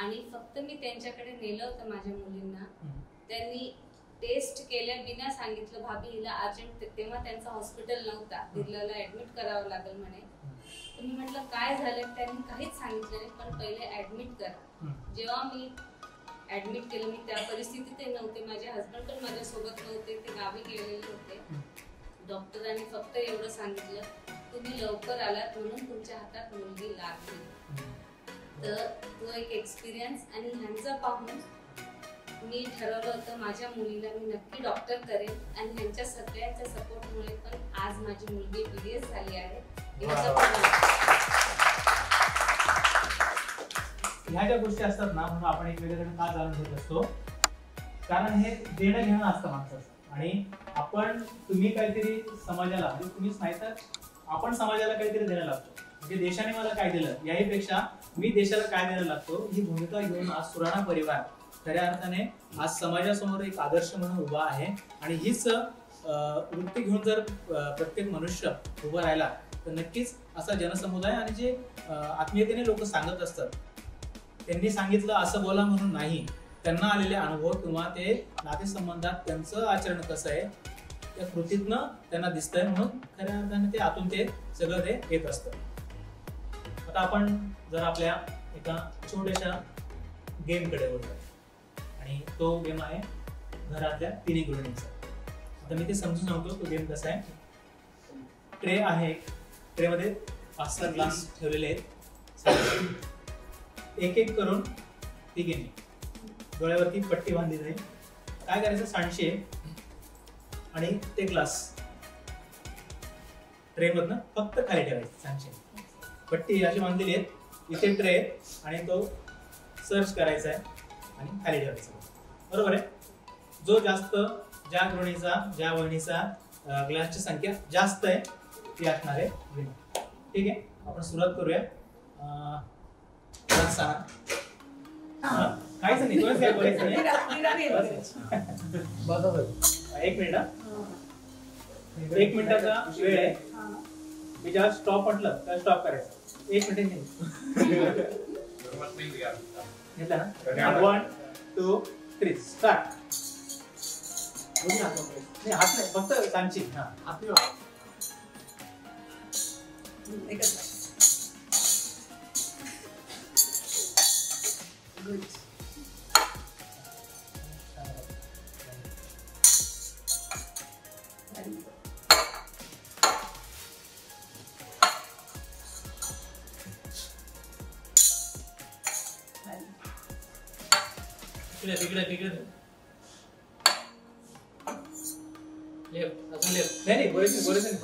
S15: आणि फक्त मी त्यांच्याकडे नेलं होतं माझ्या मुलींना. त्यांनी टेस्ट केल्या बिना सांगितलं भाभी हिला अर्जंट, तेव्हा त्यांचा हॉस्पिटल नव्हता, बिर्लाला ऍडमिट करावं लागेल म्हणे. तर मी म्हटलं काय झालं, त्यांनी काहीच सांगितलं नाही, पण पहिले ऍडमिट करा. जेव्हा मी ऍडमिट केलं, मी त्या परिस्थितीत नव्हते, माझे हसबंड पण माझ्यासोबत नव्हते, ते गावी गेलेले होते. डॉक्टरांनी फक्त एवढं सांगितलं तुम्ही लवकर आलात म्हणून तुमच्या हातात मुलगी लागली. तर तो एक एक्सपिरियन्स आणि ह्यांचा पाहून मी ठरवलं होतं माझ्या मुलीला मी नक्की डॉक्टर करेन आणि ह्यांच्या सगळ्यांच्या सपोर्टमुळे पण आज माझी मुलगी BDS झाली आहे.
S8: ह्या ज्या गोष्टी असतात ना, म्हणून आपण एकमेकांकडे का जाणून घेत असतो, कारण हे देणं घेणं असतं माणसाचं. आणि आपण तुम्ही काहीतरी समाजाला, म्हणजे तुम्हीच नाही तर आपण समाजाला काहीतरी देणं लागतो. म्हणजे देशाने मला काय दिलं याहीपेक्षा मी देशाला काय देणं लागतो ही भूमिका घेऊन आज सुराणा परिवार खऱ्या अर्थाने आज समाजासमोर एक आदर्श म्हणून उभा आहे. आणि हीच वृत्ती घेऊन जर प्रत्येक मनुष्य उभा राहिला तर नक्कीच असा जनसमुदाय, आणि जे आत्मीयतेने लोक सांगत असतात, त्यांनी सांगितलं असं बोला म्हणून नाही, त्यांना आलेले अनुभव किंवा ते नातेसंबंधात त्यांचं आचरण कसं आहे त्या कृतीतनं त्यांना दिसतंय, म्हणून खऱ्या अर्थाने ते आतून ते सगळं ते येत असतं. आता आपण जर आपल्या एका छोट्याशा गेमकडे वळलो आणि तो गेम आहे घरातल्या 3 गृहिणींचा. आता मी ते समजून सांगतो तो गेम कसा आहे. ट्रे आहे, ट्रेमध्ये 5-6 ग्लास ठेवलेले आहेत, एक एक करून तिघींनी डोळ्यावरती पट्टी बांधली जाईल. काय करायचं, सांडशे आणि ते ग्लास ट्रे मधनं फक्त खाली ठेवायचे. सांडशे पट्टी अशी बांधलेली आहे, इथे ट्रे आणि तो सर्च करायचा आहे आणि खाली ठेवायचा. बरोबर आहे. जो जास्त, ज्या गृहिणीचा, ज्या वहिनीचा ग्लासची संख्या जास्त आहे ती असणार आहे विनर. ठीक आहे, आपण सुरुवात करूया. काहीच नाही, तुलाच काय बोलायचं नाही.
S10: बरोबर.
S8: एक मिनिट, 1 मिनिटाचा वेळ आहे. मी जेव्हा स्टॉप म्हटलं तर स्टॉप करायचं. 1 मिनिट नाही घेतला ना. 1 2 3 स्टार्ट. नाही हात नाही, फक्त सांची.
S13: तिकडे लेफ्ट, अजून लेफ्ट.
S8: नाही बोलायचं नाही.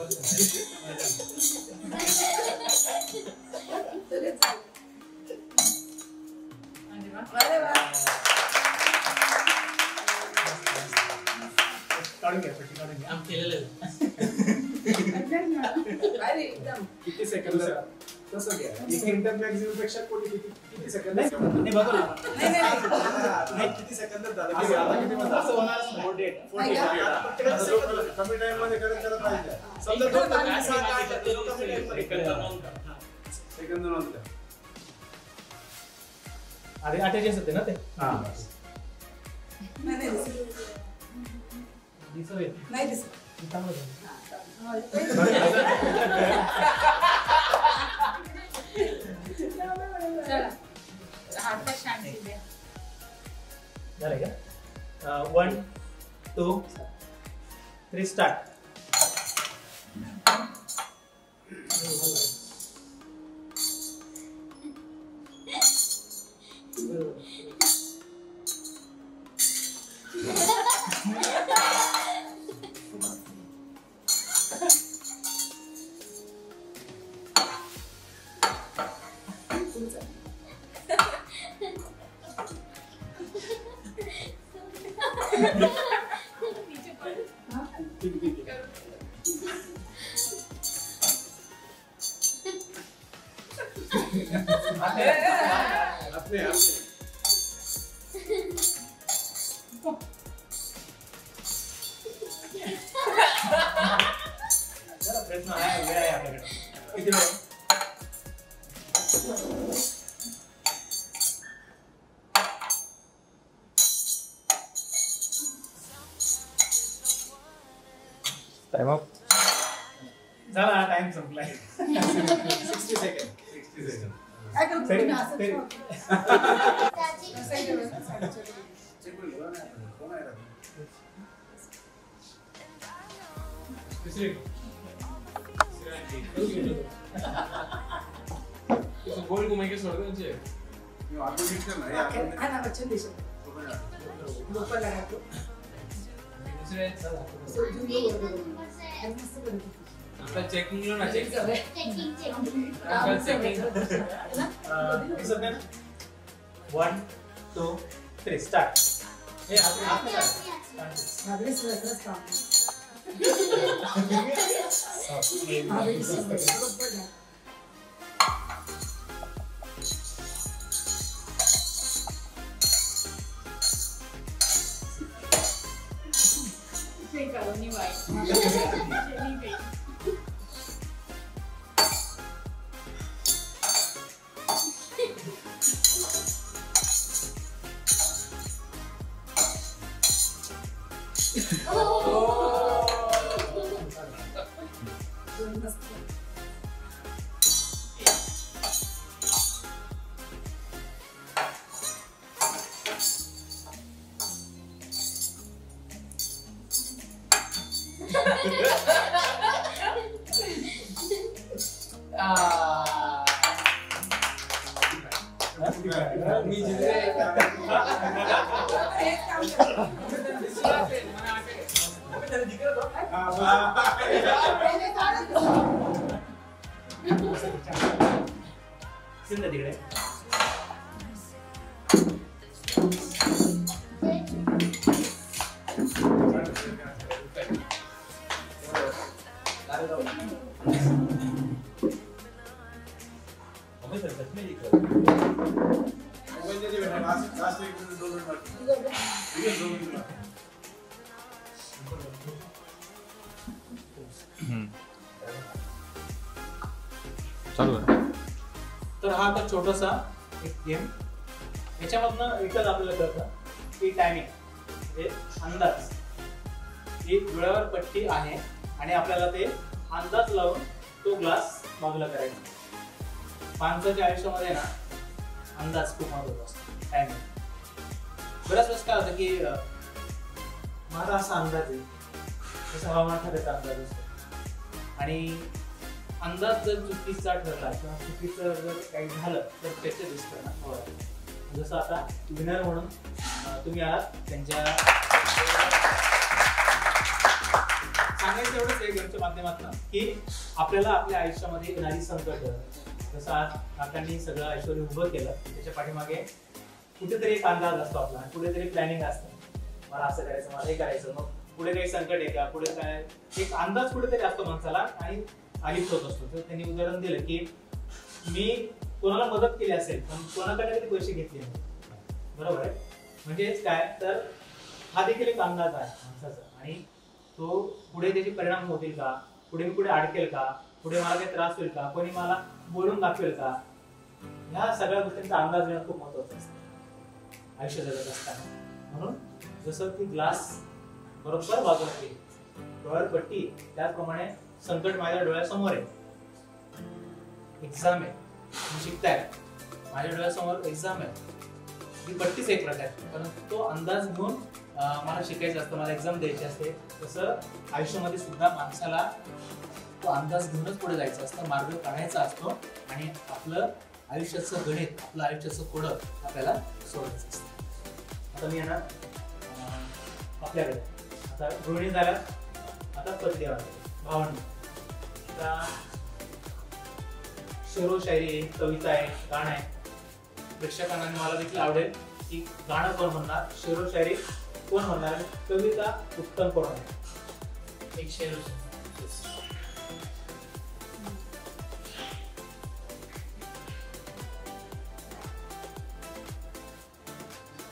S8: काढून घ्या.
S13: आम केलेलं
S11: किती सेकंद तसं घ्या. एक इंटर मॅक्झिमम पेक्षा किती सेकंद
S8: नाही बघा ना.
S11: किती सेकंद झालं
S8: असं होणारच नाही.
S11: 48 कमी टाइम मध्ये करत पाहिजे. समजा सेकंद नोंद
S8: आधी 48 होते ना ते.
S10: नाही दिसत.
S8: झालं का? 1 2 3 स्टार्ट. प्रश्न आहे, वेळ आहे आपल्याकडे. किती वेळ? टाइम अप झाला. टाइम संपलाय.
S11: 60 सेकंड.
S10: काय करतो तुम्ही असं?
S13: गोल घुमाई के छोड़ दो मुझे.
S10: खाना बच्चन देश लोकल लगा तो
S13: दूसरे आपका चेकिंग लो ना. Checking
S8: 1 2 3 start. हे आप
S10: सगळे सगळं काम
S8: तिकडे
S17: Médico.
S8: तर हा आता छोटासा एक गेम, याच्यामधनं एकच आपल्याला कळतं की टायमिंग म्हणजे अंदाज, ही डोळ्यावर पट्टी आहे आणि आपल्याला ते अंदाज लावून तो ग्लास बाजूला करायचा. माणसाच्या आयुष्यामध्ये ना अंदाज खूप महत्वाचा असतो. टायमिंग बऱ्याच वेळेस काय होतं की माझा असा अंदाज आहे, जसं हवामान खात्याचा अंदाज असतो, आणि अंदाज जर चुकीचा ठरला किंवा चुकीचं जर काही झालं तर त्याचे दिसतं ना. जसं आता विनर म्हणून तुम्ही आहात, त्यांच्या सांगायचं एवढंच आहे गेमच्या माध्यमातून की आपल्याला आपल्या आयुष्यामध्ये येणारी संकट, जसं आज काकांनी सगळं ऐश्वर्य उभं केलं, त्याच्या पाठीमागे कुठेतरी एक अंदाज असतो आपला, कुठेतरी प्लॅनिंग असतं, मला असं करायचं, मला हे करायचं, मग पुढे काही संकट आहे का, पुढे काय एक अंदाज कुठेतरी असतो माणसाला आणि आलिप्त होत असतो. तर त्यांनी उदाहरण दिलं की मी कोणाला मदत केली असेल पण कोणाकडे कधी पैसे घेतले नाही, बरोबर आहे. म्हणजेच काय तर हा देखील एक अंदाज आहे माणसाचा, आणि तो पुढे त्याचे परिणाम होतील का, पुढे मी पुढे अडकेल का, पुढे मला काही त्रास होईल का, कोणी मला बोलून दाखवेल का, ह्या सगळ्या गोष्टींचा अंदाज घेणं खूप महत्वाचं असतं आयुष्य जगत असताना. म्हणून जसं की ग्लास बरोबर बाजूला केली, डोळ्यावर पट्टी, त्याचप्रमाणे संकट माझ्या डोळ्यासमोर आहे, एक्झाम आहे, मी शिकताय, माझ्या डोळ्यासमोर एक्झाम आहे, ही पट्टीच एक प्रकार, पण तो अंदाज घेऊन मला शिकायचं असतं, मला एक्झाम द्यायची असते. तसं आयुष्यामध्ये सुद्धा माणसाला तो अंदाज घेऊनच पुढे जायचं असतं, मार्ग काढायचा असतो, आणि आपलं आयुष्याचं गणित, आपलं आयुष्याचं कोडं आपल्याला सोडायचं असतं. आता मी येणार आपल्याकडे, आता गृहिणी झाल्या, आता पती भावंड, आता शेरो शायरी, कविता आहे, गाणं आहे. प्रेक्षकांना मला देखील आवडेल की गाणं कोण म्हणणार, शेरो शायरी कोण म्हणणार, कविता उत्तम कोण आहे. एक शेरो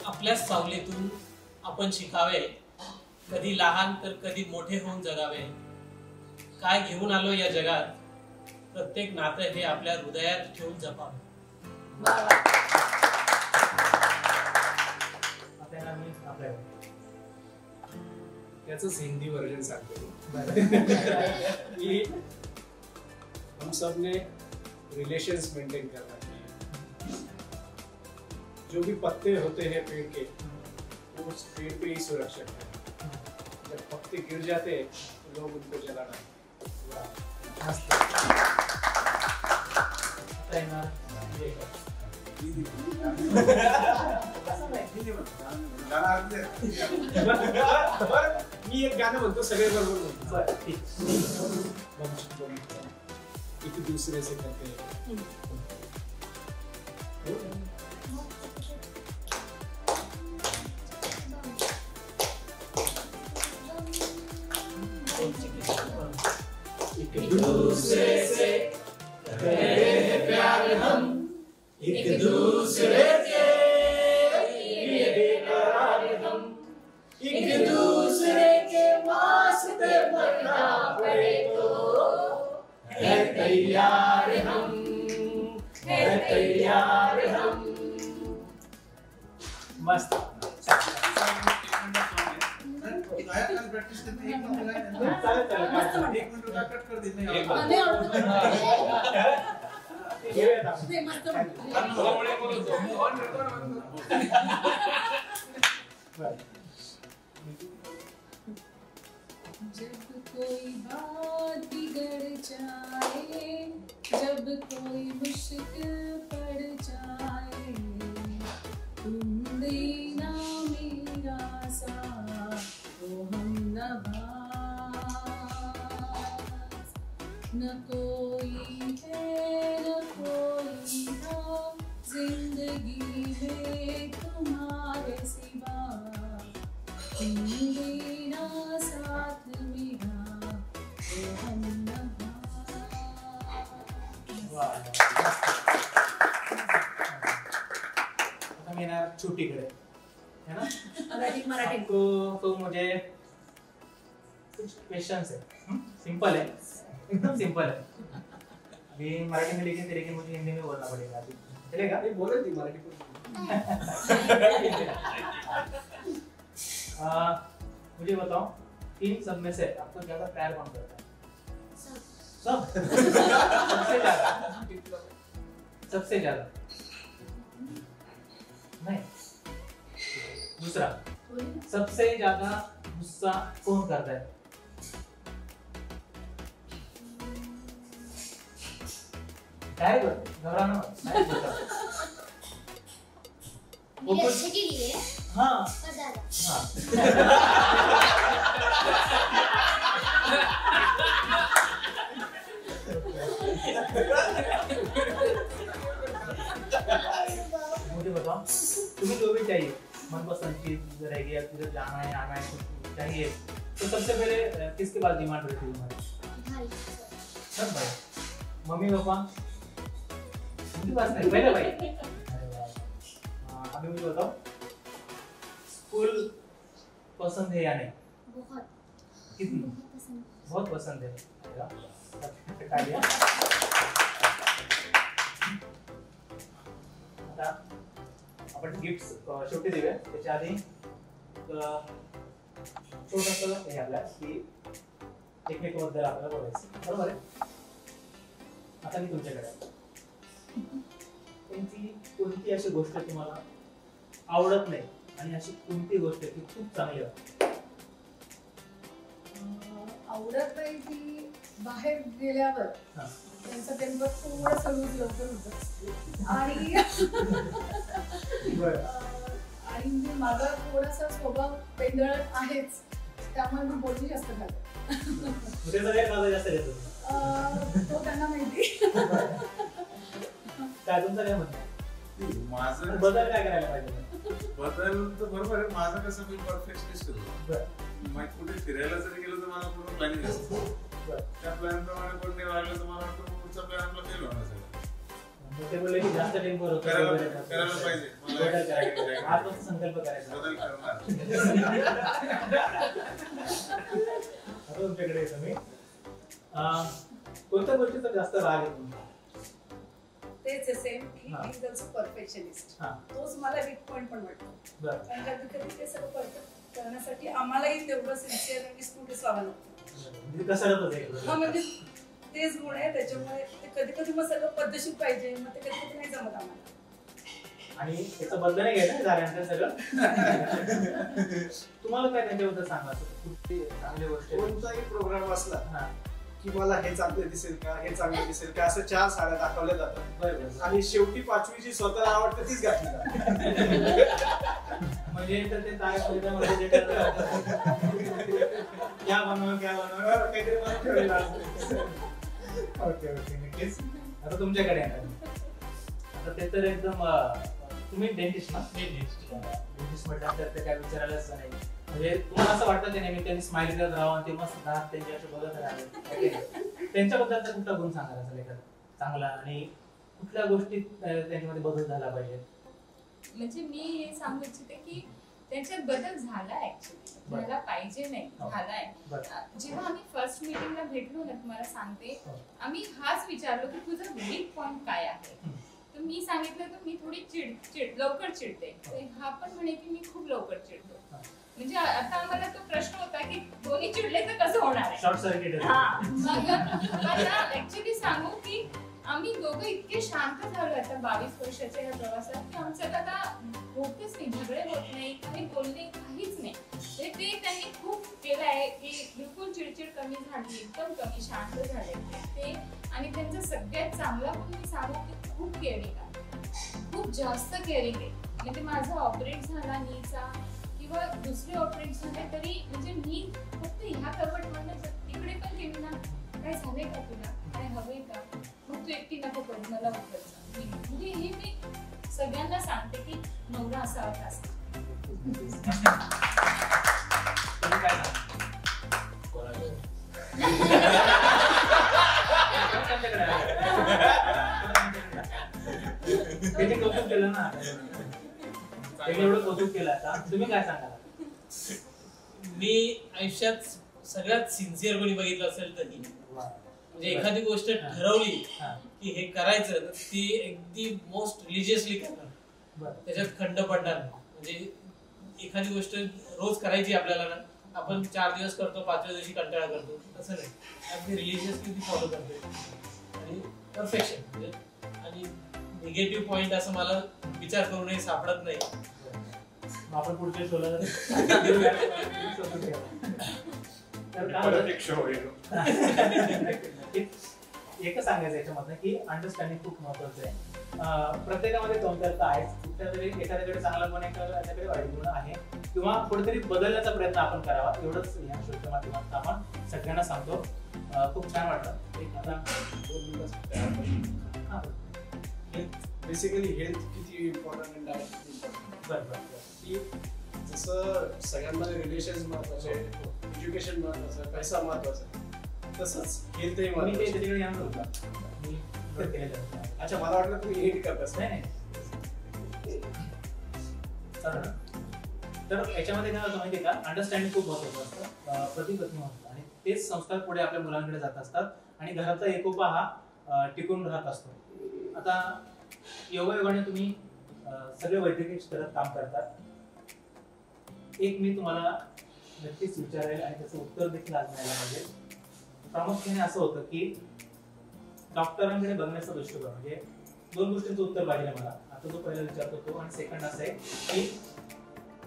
S13: आपल्या सावलीतून आपण शिकावे, कधी लहान तर कधी मोठे होऊन जगावे. काय घेऊन आलो या जगात, प्रत्येक नातं हे आपल्या हृदयात ठेवून जपावे.
S11: याचंच हिंदी वर्जन सांगतो कि हम सब ने रिलेशंस मेंटेन करना चाहिए. जो भी पत्ते होते हैं पेड़ के, वो उस पेड़ पे ही सुरक्षित है. जब पत्ते गिर जाते हैं तो लोग उनको जलाना. मी एक गाणं म्हणतो, सगळे बरोबर म्हणतो. एक दूसरे से कहते हैं
S17: एक दूसरे से करते हैं प्यार हम, एक दूसरे के लिए बेकरार हम, एक दूसरे के वास्ते मरना पड़े तो है तैयार हम, है तैयार हम.
S8: मस्त.
S9: प्रॅक्टिस करते एक मिनिट कट कर दे.
S12: जब कोई बात बिगड़ जाए, जब कोई मुश्किल पड़ जाए, तुम देना मेरा साथ तो हम नभास. न कोई है न कोई ना जिंदगी में तुम्हारे सिवा, तुम देना साथ मेरा तो हम नभास.
S8: आता मी येणार छोटीकडे, है ना.
S10: मराठी
S8: तो मुझे कुछ क्वेश्चंस है, सिंपल है, एकदम सिंपल है. भी मराठी में लिखेंगे लेकिन मुझे हिंदी में बोलना पड़ेगा, चलेगा?
S11: बोले थी मराठी
S8: मुझे बताओ इन सब में से आपको ज्यादा प्यार कौन करता है? सब सबसे ज्यादा नहीं। दूसरा, सबसे ज्यादा गुस्सा कौन करता है? घबराना मत, वो कुछ
S4: के लिए
S8: हाँ मुझे बताओ तुम्हें जो भी चाहिए मनपसंद चीज रहेगी या किधर जाना है आना है कुछ चाहिए तो सबसे पहले किसके पास डिमांड रहती है तुम्हारी? सब भाई, मम्मी पापा उनके पास नहीं, पहले भाई। अभी मुझे बताओ स्कूल पसंद है या नहीं?
S4: बहुत
S8: कितनी? बहुत पसंद है। आता आपण गिफ्ट्स शेवटी देऊया, त्याच्या आधी छोटंसं हे आपल्या की एकमेकांबद्दल आपल्याला बोलायचं, बरोबर आहे? आता मी तुमच्याकडे कोणती अशी गोष्ट तुम्हाला आवडत नाही आणि अशी कोणती गोष्ट की खूप चांगली वाटते?
S10: आवडत नाही ती बाहेर गेल्यावर त्यांचा टेम्पर थोडासा लूज लवकर होत आणि आणि म्हणजे माझा थोडासा स्वभाव पेंडळट आहेच, त्यामुळे मी बोलणी जास्त घालते. तो त्यांना माहिती.
S8: काय तुमचं काय म्हणणं?
S9: माझं
S8: बदल काय करायला पाहिजे?
S9: बदल तर बरोबर आहे. माझं कसं मी परफेक्शनिस्ट होतो. मग कुठे फिरायला जरी गेलो तर मला पूर्ण प्लॅनिंग असतं. त्या प्लॅन प्रमाणे कोण नाही वागलं तर मला वाटतं पुढचा प्लॅन आपला फेल होणार सगळं.
S8: ते बोलले की जास्त टेम्पर होतं,
S9: करायला पाहिजे. मला
S8: आजपासून संकल्प करायचा,
S9: बदल करणार.
S8: आता तुमच्याकडे येतो मी. कोणत्या गोष्टीचा जास्त राग आहे तुमचा?
S10: तेच सेम की इज ऑल्सो परफेक्शनिस्ट. तोच मला वीक पॉइंट पण वाटतो. कारण कधी कधी ते सगळं परफेक्ट करण्यासाठी आम्हालाही तेवढं सिन्सिअर आणि स्टुडियस व्हावं लागतं. म्हणजे तेच गुण आहे, त्याच्यामुळे ते कधी कधी मग सगळं पद्धतशीर पाहिजे, मग ते कधी कधी नाही जमत आम्हाला.
S8: आणि त्याचं बदल नाही घ्यायचं झाल्यानंतर सगळं. तुम्हाला काय त्यांच्याबद्दल सांगायचं? कुठली चांगली गोष्ट?
S11: कोणताही प्रोग्राम असला की मला हे चांगलं दिसेल का, हे चांगलं दिसेल का, असं 4 साड्या दाखवल्या जातात आणि शेवटी 5वी जी स्वतःला आवडते तीच घातली जाते.
S8: म्हणजे तर ते ताऱ्यामध्ये क्या बनव काहीतरी बनवून ठेवलेलं असतं. ओके ओके, नक्कीच. आता तुमच्याकडे आता ते तर एकदम तुम्ही डेंटिस्ट ना? डेंटिस्ट म्हटल्यानंतर ते काय विचारायलाच नाही. म्हणजे तुम्हाला असं वाटतं ते नेहमी त्यांनी स्माइल करत राहावं, ते मस्त दात त्यांची असे बघत राहावे, त्यांच्याबद्दलचा कुठला गुण सांगाल असेल एखादा चांगला आणि कुठल्या गोष्टीत त्यांच्यामध्ये बदल झाला पाहिजे?
S12: म्हणजे मी हे सांगू इच्छिते की त्यांच्यात बदल झाला ऍक्च्युअली, झाला पाहिजे नाही, झालाय. जेव्हा आम्ही फर्स्ट मीटिंगला भेटलो ना, तुम्हाला सांगते, आम्ही हाच विचारलो की तुझा वीक पॉइंट काय आहे. तर मी सांगितलं तर मी थोडी लवकर चिडते. हा पण म्हणे की मी खूप लवकर चिडतो. म्हणजे आता आम्हाला तो प्रश्न होता की दोन्ही चिडले तर कसं होणार?
S8: Short circuit.
S12: ऍक्च्युअली सांगू की आम्ही दोघं इतके शांत झालो आता 22 वर्षाच्या या प्रवासात की आमच्यात आता होतच नाही, झगडे होत नाही, काही बोलणे काहीच नाही. ते त्यांनी खूप केलं आहे की बिलकुल चिडचिड कमी झाली, एकदम कमी शांत झाले ते. आणि त्यांचा सगळ्यात चांगला पण मी सांगू की खूप केअरिंग आहे, खूप जास्त केअरिंग आहे. म्हणजे माझा ऑपरेट झाला नीचा किंवा दुसरे ऑपरेट झाले तरी म्हणजे मी फक्त ह्या कवट म्हणलं तिकडे पण गेली ना, काय झालंय का तुला, काय हवंय का, मग तू एकटी नको करू, मला उठवायचं. म्हणजे हे मी सगळ्यांना सांगते की नवरा असावा असं.
S8: कौतुक केलं ना, एवढं कौतुक केलं. आता तुम्ही काय सांगाल?
S13: मी आयुष्यात सगळ्यात सिन्सिअर कोणी बघितलं असेल तरी, म्हणजे एखादी गोष्ट ठरवली की हे करायचं तर ती अगदी मोस्ट रिलिजियसली करणार, त्याच्यात खंड पडणार नाही. म्हणजे एखादी गोष्ट रोज करायची आपल्याला ना, आपण 4 दिवस करतो, 5व्या दिवशी कंटाळा करतो, तसं नाही. अगदी रिलिजियसली ती फॉलो करते आणि परफेक्शन म्हणजे. आणि निगेटिव्ह पॉइंट असं मला विचार करूनही सापडत नाही.
S8: आपण पुढच्या शोला एकच सांगायचं याच्यामध्ये की अंडरस्टँडिंग खूप महत्वाचं आहे. प्रत्येकामध्ये कमतरता आहे, कुठल्यातरी एखाद्याकडे चांगला गुण आहे, एखाद्याकडे वाईट गुण आहे, किंवा कुठेतरी बदलण्याचा प्रयत्न आपण करावा, एवढंच या शोच्या माध्यमातून आपण सगळ्यांना सांगतो. खूप छान वाटलं.
S11: बेसिकली हेल्थ किती इम्पॉर्टंट आणि डाएट किती इम्पॉर्टंट. बरं की जसं सगळ्यांमध्ये रिलेशन्स महत्वाचे, एज्युकेशन महत्वाचं, पैसा महत्वाचा, तसंच हेल्थही महत्वाचं. अच्छा, मला वाटलं तुम्ही हिट करतास.
S8: नाही. तर याच्यामध्ये काय होतं माहितीये का, अंडरस्टँडिंग खूप महत्वाचं असतं, प्रतिपत्नी महत्वाचं, आणि तेच संस्कार पुढे आपल्या मुलांकडे जात असतात आणि घराचा एकोपा हा टिकून राहत असतो. आता योगायोगाने तुम्ही सगळे वैद्यकीय क्षेत्रात काम करतात. एक मी तुम्हाला नक्कीच विचारेल आणि त्याचं उत्तर देखील आज मिळायला पाहिजे. प्रामुख्याने असं होतं की डॉक्टरांकडे बघण्याचा दृष्टिकोन, म्हणजे 2 गोष्टींचं उत्तर पाहिजे मला. आता जो पहिला विचारतो तो, आणि सेकंड असं आहे की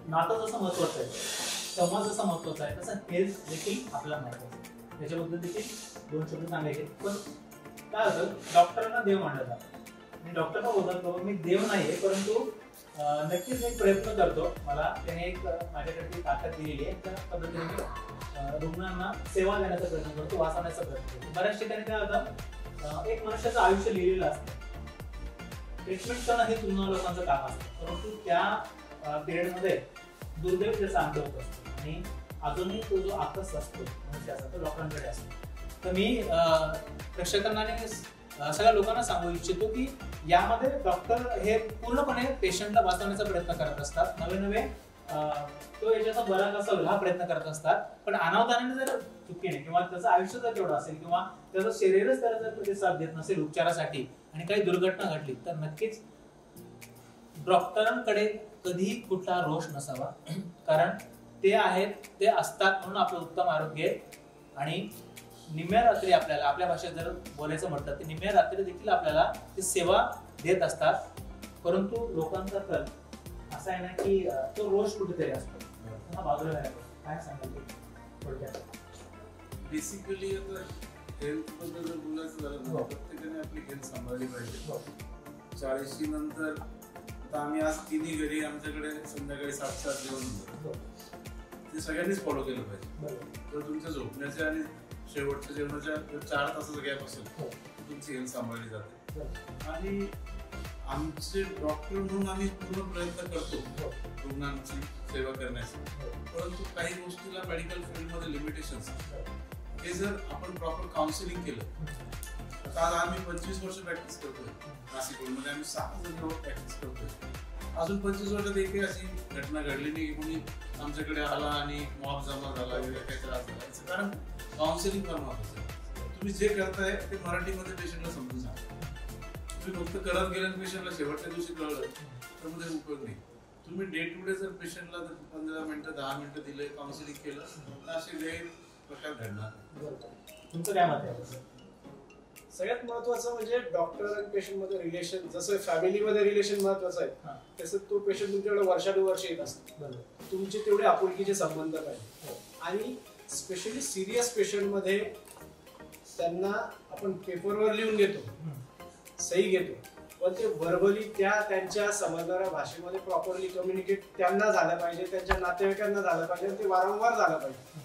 S8: नातं जसं महत्वाचं आहे, समाज जसा महत्वाचा आहे, तसं हेल्थ देखील आपल्याला महत्वाचं आहे. त्याच्याबद्दल देखील 2 शब्द सांगायचे. पण काय होतं, डॉक्टरांना देव मानलं जातं आणि डॉक्टरना बोलतात बाबा मी देव नाहीये, परंतु नक्कीच मी प्रयत्न करतो. मला त्याने एक माझ्याकडे ताकद दिलेली आहे, त्या पद्धतीने मी रुग्णांना सेवा देण्याचा प्रयत्न करतो, वाचवण्याचा प्रयत्न करतो. बऱ्याच ठिकाणी काय होतं, एक मनुष्याचं आयुष्य लिहिलेलं असतं, ट्रीटमेंट करणं हे तुम्हा लोकांचं काम असतं, परंतु त्या पिरियडमध्ये दुर्दैव त्याचा अंत होत असतो आणि अजूनही तो जो आकस असतो मनुष्याचा तो डॉक्टरांकडे असतो. तर मी प्रेक्षकांना सगळ्या लोकांना सांगू इच्छितो की यामध्ये डॉक्टर हे पूर्णपणे पेशंटला वाचवण्याचा प्रयत्न करत असतात. नवे तो याच्याचा बरा कसा होईल हा प्रयत्न करत असतात. पण अनावधानाने जर चुकीने किंवा त्याचं आयुष्य जर तेवढं असेल किंवा त्याचं शरीरच त्याला जर प्रतिसाद देत नसेल उपचारासाठी आणि काही दुर्घटना घडली तर नक्कीच डॉक्टरांकडे कधीही कुठला रोष नसावा. कारण ते आहेत, ते असतात म्हणून आपलं उत्तम आरोग्य आहे. आणि निम्म्या रात्री आपल्याला आपल्या भाषेत जर बोलायचं म्हटलं तर निम्म्या रात्री देखील आपल्याला ते सेवा देत असतात. परंतु लोकांचा कल असा आहे ना की तो रोष कुठेतरी असतो, हा बाजूला काय सांगाल थोडक्यात.
S9: बेसिकली आता हेल्थ बद्दल जर बोलायचं झालं ना, प्रत्येकाने आपली हेल्थ सांभाळली पाहिजे. 40 नंतर आता आम्ही आज तिन्ही घरी आमच्याकडे संध्याकाळी 7 जेवण होतं, ते सगळ्यांनीच फॉलो केलं पाहिजे. तर तुमच्या झोपण्याच्या आणि शेवटच्या जेवणाच्या 4 तासाचा गॅप असेल तुमची हेल्थ सांभाळली जाते. आणि आमचे डॉक्टर म्हणून आम्ही पूर्ण प्रयत्न करतो रुग्णांची सेवा करण्याचा. परंतु काही गोष्टीला मेडिकल फील्डमध्ये लिमिटेशन्स, हे जर आपण प्रॉपर काउन्सिलिंग केलं. आता आज आम्ही 25 वर्ष प्रॅक्टिस करतोय नाशिकमध्ये, आम्ही 6 जण प्रॅक्टिस करतोय. अजून 25 वर्षात एकही अशी घटना घडली नाही की कोणी आमच्याकडे आला आणि मॉब जमा झाला वगैरे काही त्रास झाला. कारण काउन्सिलिंग करणं महत्वाचं आहे. तुम्ही जे करताय ते मराठीमध्ये पेशंटला समजून सांगा. तुम्ही फक्त करत गेल्या पेशंटला शेवटच्या दिवशी कळलं तर मध्ये उपयोग नाही. तुम्ही डे टू डे जर पेशंटला 15 मिनिटं 10 मिनिटं दिले, काउन्सिलिंग केलं तर असे गैर प्रकार घडणार.
S8: तुमचं काय मत आहे?
S11: सगळ्यात महत्वाचं म्हणजे डॉक्टर आणि पेशंट मध्ये रिलेशन, जसं फॅमिलीमध्ये रिलेशन महत्वाचं आहे तसं तो पेशंट तुमच्याकडे वर्षानुवर्ष येत असतो. तुमचे तेवढे आपुलकीचे संबंध पाहिजे. आणि स्पेशली सिरियस पेशंट मध्ये त्यांना आपण पेपरवर लिहून घेतो, सही घेतो, पण ते व्हर्बली त्यांच्या समजणाऱ्या भाषेमध्ये प्रॉपरली कम्युनिकेट त्यांना झालं पाहिजे, त्यांच्या नातेवाईकांना झालं पाहिजे, ते वारंवार झालं पाहिजे.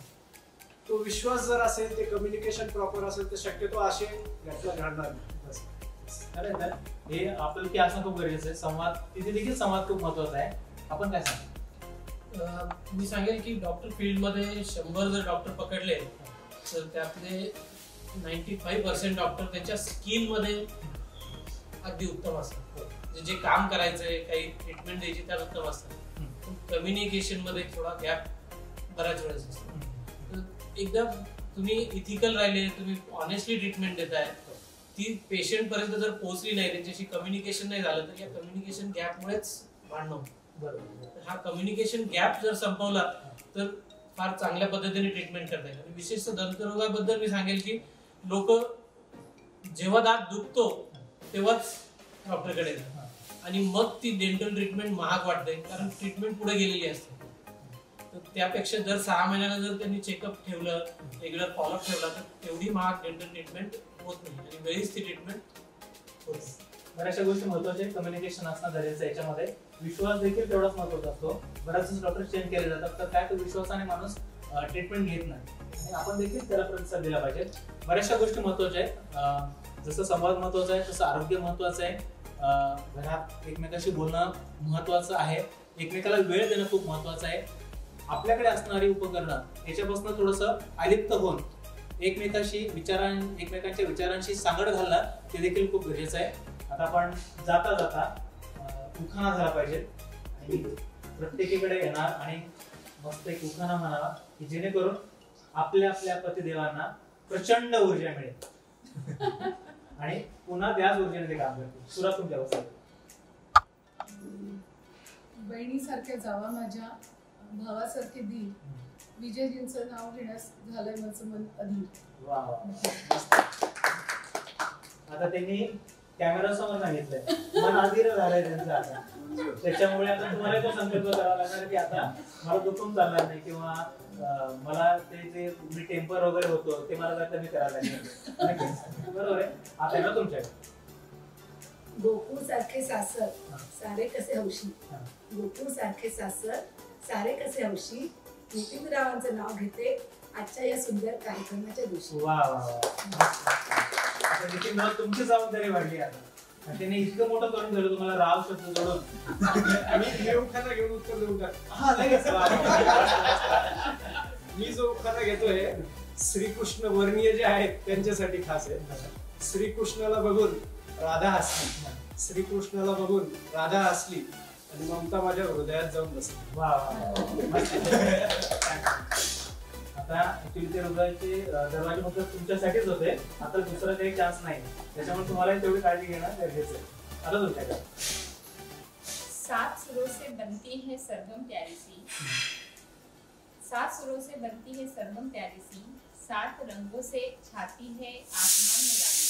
S11: तो विश्वास जर असेल, ते कम्युनिकेशन प्रॉपर असेल तर शक्यतो असे घटना घडणार नाही.
S8: हे आपुलकी असणं खूप गरजेचं आहे. संवाद, तिथे देखील संवाद खूप महत्वाचा आहे. आपण काय सांगा?
S13: मी सांगेल की डॉक्टर फील्डमध्ये 100 जर डॉक्टर पकडले तर त्यातले 95% डॉक्टर त्यांच्या स्किलमध्ये अगदी उत्तम असतात. जे काम करायचंय, काही ट्रीटमेंट द्यायची त्यात उत्तम असतात. कम्युनिकेशन मध्ये थोडा गॅप बऱ्याच वेळेस असतो. एकदा तुम्ही इथिकल राहिले, तुम्ही ऑनेस्टली ट्रीटमेंट देताय ती पेशंट पर्यंत जर पोहोचली नाही, त्यांच्याशी कम्युनिकेशन नाही झालं, तर या कम्युनिकेशन गॅपमुळेच भांडणं होतं. बरोबर. हा कम्युनिकेशन गॅप जर संपवला तर फार चांगल्या पद्धतीने ट्रीटमेंट करता येईल. आणि विशेषतः दंतरोगाबद्दल मी सांगेल की लोक जेव्हा दात दुखतो तेव्हाच डॉक्टरकडे येतात आणि मग ती डेंटल ट्रीटमेंट महाग वाटते, कारण ट्रीटमेंट पुढे गेलेली असते. तर त्यापेक्षा जर 6 महिन्याला जर त्यांनी चेकअप ठेवलं, रेग्युलर फॉलोअप ठेवला, तर तेवढी महाग डेंटल ट्रीटमेंट होत नाही आणि वेळीच ती ट्रीटमेंट होते.
S8: बऱ्याचशा गोष्टी महत्वाच्या, कम्युनिकेशन असणं गरजेचं आहे. याच्यामध्ये विश्वास देखील तेवढाच महत्वाचा असतो. बऱ्याच डॉक्टर चेंज केले जातात, तर काय तो विश्वासाने माणूस ट्रीटमेंट घेत नाही आणि आपण देखील त्याला प्रतिसाद दिला पाहिजे. बऱ्याचशा गोष्टी महत्वाच्या आहेत. जसं संवाद महत्वाचा आहे तसं आरोग्य महत्वाचं आहे. घरात एकमेकाशी बोलणं महत्वाचं आहे. एकमेकाला वेळ देणं खूप महत्वाचं आहे. आपल्याकडे असणारी उपकरणं याच्यापासून थोडंसं अलिप्त होऊन एकमेकांच्या विचारांशी सांगड घालणं ते देखील खूप गरजेचं आहे. आता आपण जाता जाता उखाणा झाला पाहिजे आणि प्रत्येकीकडे येणार आणि मस्त एक उखाणा म्हणावा की जेणेकरून आपल्या आपल्या पतिदेवांना प्रचंड ऊर्जा मिळेल आणि पुन्हा त्याच ऊर्जेने ते काम करतील. सुरुवात तुमच्या अवस्थेत.
S5: बहिणीसारख्या जावा माझ्या, भावासारखे दी, विजयजींचं नाव घेण्यास झालंय माझं मन अधीर.
S8: आता त्यांनी कॅमेरा समोर सांगितलंय मन अधीर झालंय त्यांचं आता. त्याच्यामुळे आता तुम्हाला तो संकल्प करावा लागणार की आता मला दुखून चालणार नाही किंवा मला ते जे मी टेम्पर वगैरे होतो ते मला जर कमी करायला लागेल. बरोबर आहे. आता येणार तुमच्याकडे.
S10: गोकुळ सारखे सासर सारे कसे हौशी, गोकुळ सारखे सासर सारे कसे हौशी, नितीनरावांचं नाव घेते आजच्या या सुंदर कार्यक्रमाच्या दिवशी.
S8: वा वा वा. आता देखील तुमची जबाबदारी वाढली आता. त्याने इतकं मोठं करून दिलं तुम्हाला राव शब्द जोडून
S11: आणि उखाणा घेऊन उत्तर देऊन टाक.
S8: हा लगेच.
S11: मी जो उखाणा घेतोय श्रीकृष्ण वर्णीय जे आहेत त्यांच्यासाठी खास आहे. श्रीकृष्णाला बघून राधा हसली, श्रीकृष्णाला बघून राधा हसली आणि ममता माझ्या हृदयात जाऊन बसली.
S8: वा वा. आता ऍक्च्युली ते हृदयाचे दरवाजे फक्त तुमच्यासाठीच होते. आता दुसरा काही चान्स नाही, त्याच्यामुळे तुम्हाला तेवढी काळजी घेणं गरजेचं आहे. आता तुमच्याकडे.
S12: 7 सुरों से बनती है सरगम प्यारी सी, 7 सुरों से बनती है सरगम प्यारी सी, 7 रंगों से छाती है आसमान में रानी,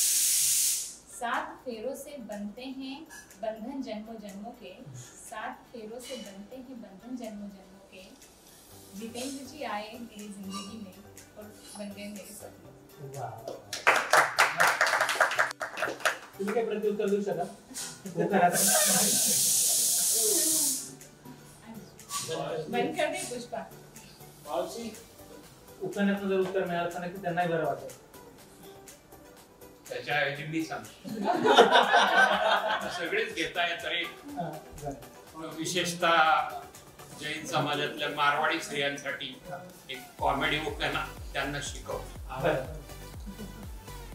S12: 7 फेरों से बनते हैं बंधन जन्मों जन्मों के, 7 फेरों से बनते हैं बंधन जन्मों जन्मों के, जितेंद्र जी आए मेरी जिंदगी में और बन गए मेरे सपने.
S8: तुम्ही काय प्रत्युत्तर देऊ शकाल?
S12: बंद कर दे पुष्पा.
S8: उखाण्यातून जर उत्तर मिळालं तर नक्की त्यांनाही बरं वाटेल.
S18: त्याच्याऐवजी मी सांगतो. सगळेच घेताय तरी विशेषतः जैन समाजातल्या मारवाडी स्त्रियांसाठी एक कॉमेडी उखाणा त्यांना शिकव.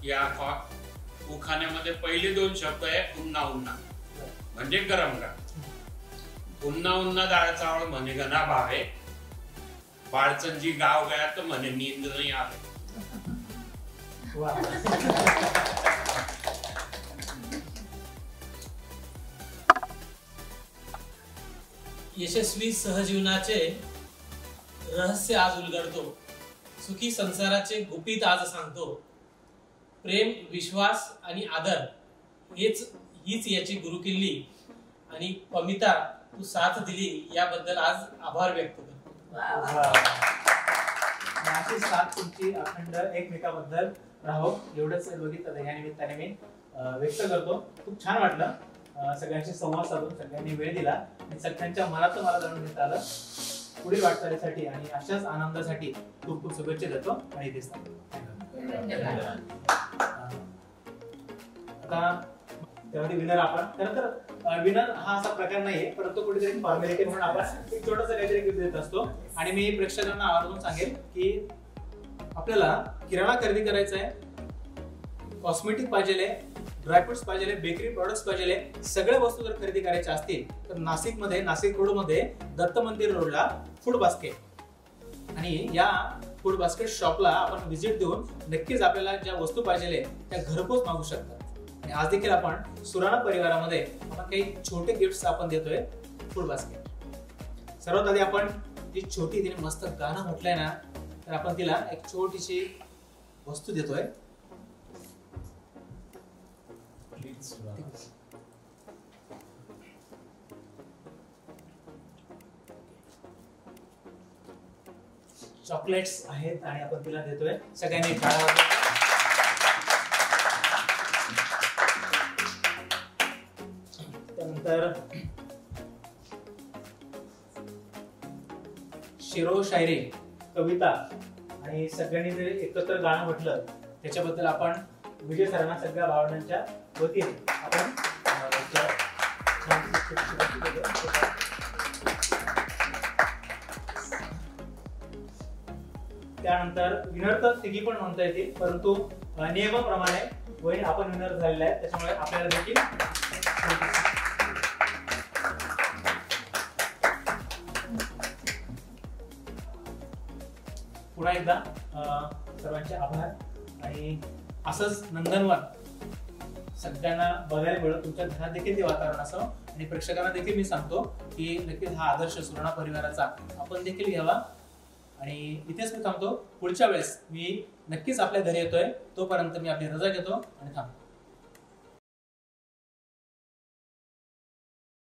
S18: या उखाण्यामध्ये पहिले 2 शब्द आहे उन्ना उन्ना म्हणजे गरम गरम. उन्ना उन्ना डाळ चावळ म्हणे गणा भावे, बाळचंजी गाव गया तर म्हणे नींद नाही आवे.
S13: यशस्वी सहजीवनाचे रहस्य आज उलगडतो, सुखी संसाराचे गुपित आज सांगतो. प्रेम, विश्वास आणि आदर हीच याची गुरुकिल्ली आणि पमिता तू साथ दिली याबद्दल आज आभार व्यक्त करतो.
S8: अशी साथ तुमची अखंड एकमेकाबद्दल राहो एवढंच बघितलं या निमित्ताने मी व्यक्त करतो. खूप छान वाटलं सगळ्यांशी संवाद साधून, सगळ्यांनी वेळ दिला आणि सगळ्यांच्या मनातलं मला जाणून घेता आलं. पुढील वाटचालीसाठी आणि अशाच आनंदासाठी खूप खूप शुभेच्छा देतो आणि इथेच आता त्यामध्ये विनर आपण खरं तर विनर हा असा प्रकार नाहीये, परंतु कुठेतरी फॉर्मॅलिटी म्हणून आपण एक छोटासा काहीतरी गिफ्ट देत असतो. आणि मी प्रेक्षकांना आवर्जून सांगेल की आपल्याला किराणा खरेदी करायचा आहे, कॉस्मेटिक पाहिजे, ड्रायफ्रुट्स पाहिजे, बेकरी प्रोडक्ट्स पाहिजे, सगळ्या वस्तू जर खरेदी करायच्या असतील तर नाशिक रोड मध्ये दत्त मंदिर रोडला फूड बास्केट आणि या फूड बास्केट शॉपला आपण व्हिजिट देऊन नक्कीच आपल्याला ज्या वस्तू पाहिजे त्या घरपोच मागू शकतात. आणि आज देखील आपण सुराणा परिवारामध्ये आपण काही छोटे गिफ्ट्स आपण देतोय फूड बास्केट. सर्वात आधी आपण जी छोटी तिने मस्त गाणं म्हटलंय ना, तर आपण तिला एक छोटीशी वस्तू देतोय. चॉकलेट्स आहेत आणि आपण तिला देतोय. सगळ्यांनी टाळ्या वाजवा. त्यानंतर शिरो शायरी, कविता आणि सगळ्यांनी जे एकत्र गाणं म्हटलं त्याच्याबद्दल आपण विजय सरांना सगळ्या भावनांच्या वतीने आपण त्यानंतर विनर तर तिघी पण म्हणता येतील, परंतु नियमाप्रमाणे वहीन आपण विनर झालेला आहे, त्याच्यामुळे आपल्याला देखील पुन्हा एकदा सर्वांचे आभार. आणि असंच नंदनवन सगळ्यांना बघायला मिळत तुमच्या घरात देखील ते वातावरण असावं. आणि प्रेक्षकांना देखील मी सांगतो की नक्कीच हा आदर्श सुराणा परिवाराचा आपण देखील घ्यावा. आणि इथेच मी थांबतो. पुढच्या वेळेस मी नक्कीच आपल्या घरी येतोय. तोपर्यंत मी आपली रजा घेतो आणि थांबतो.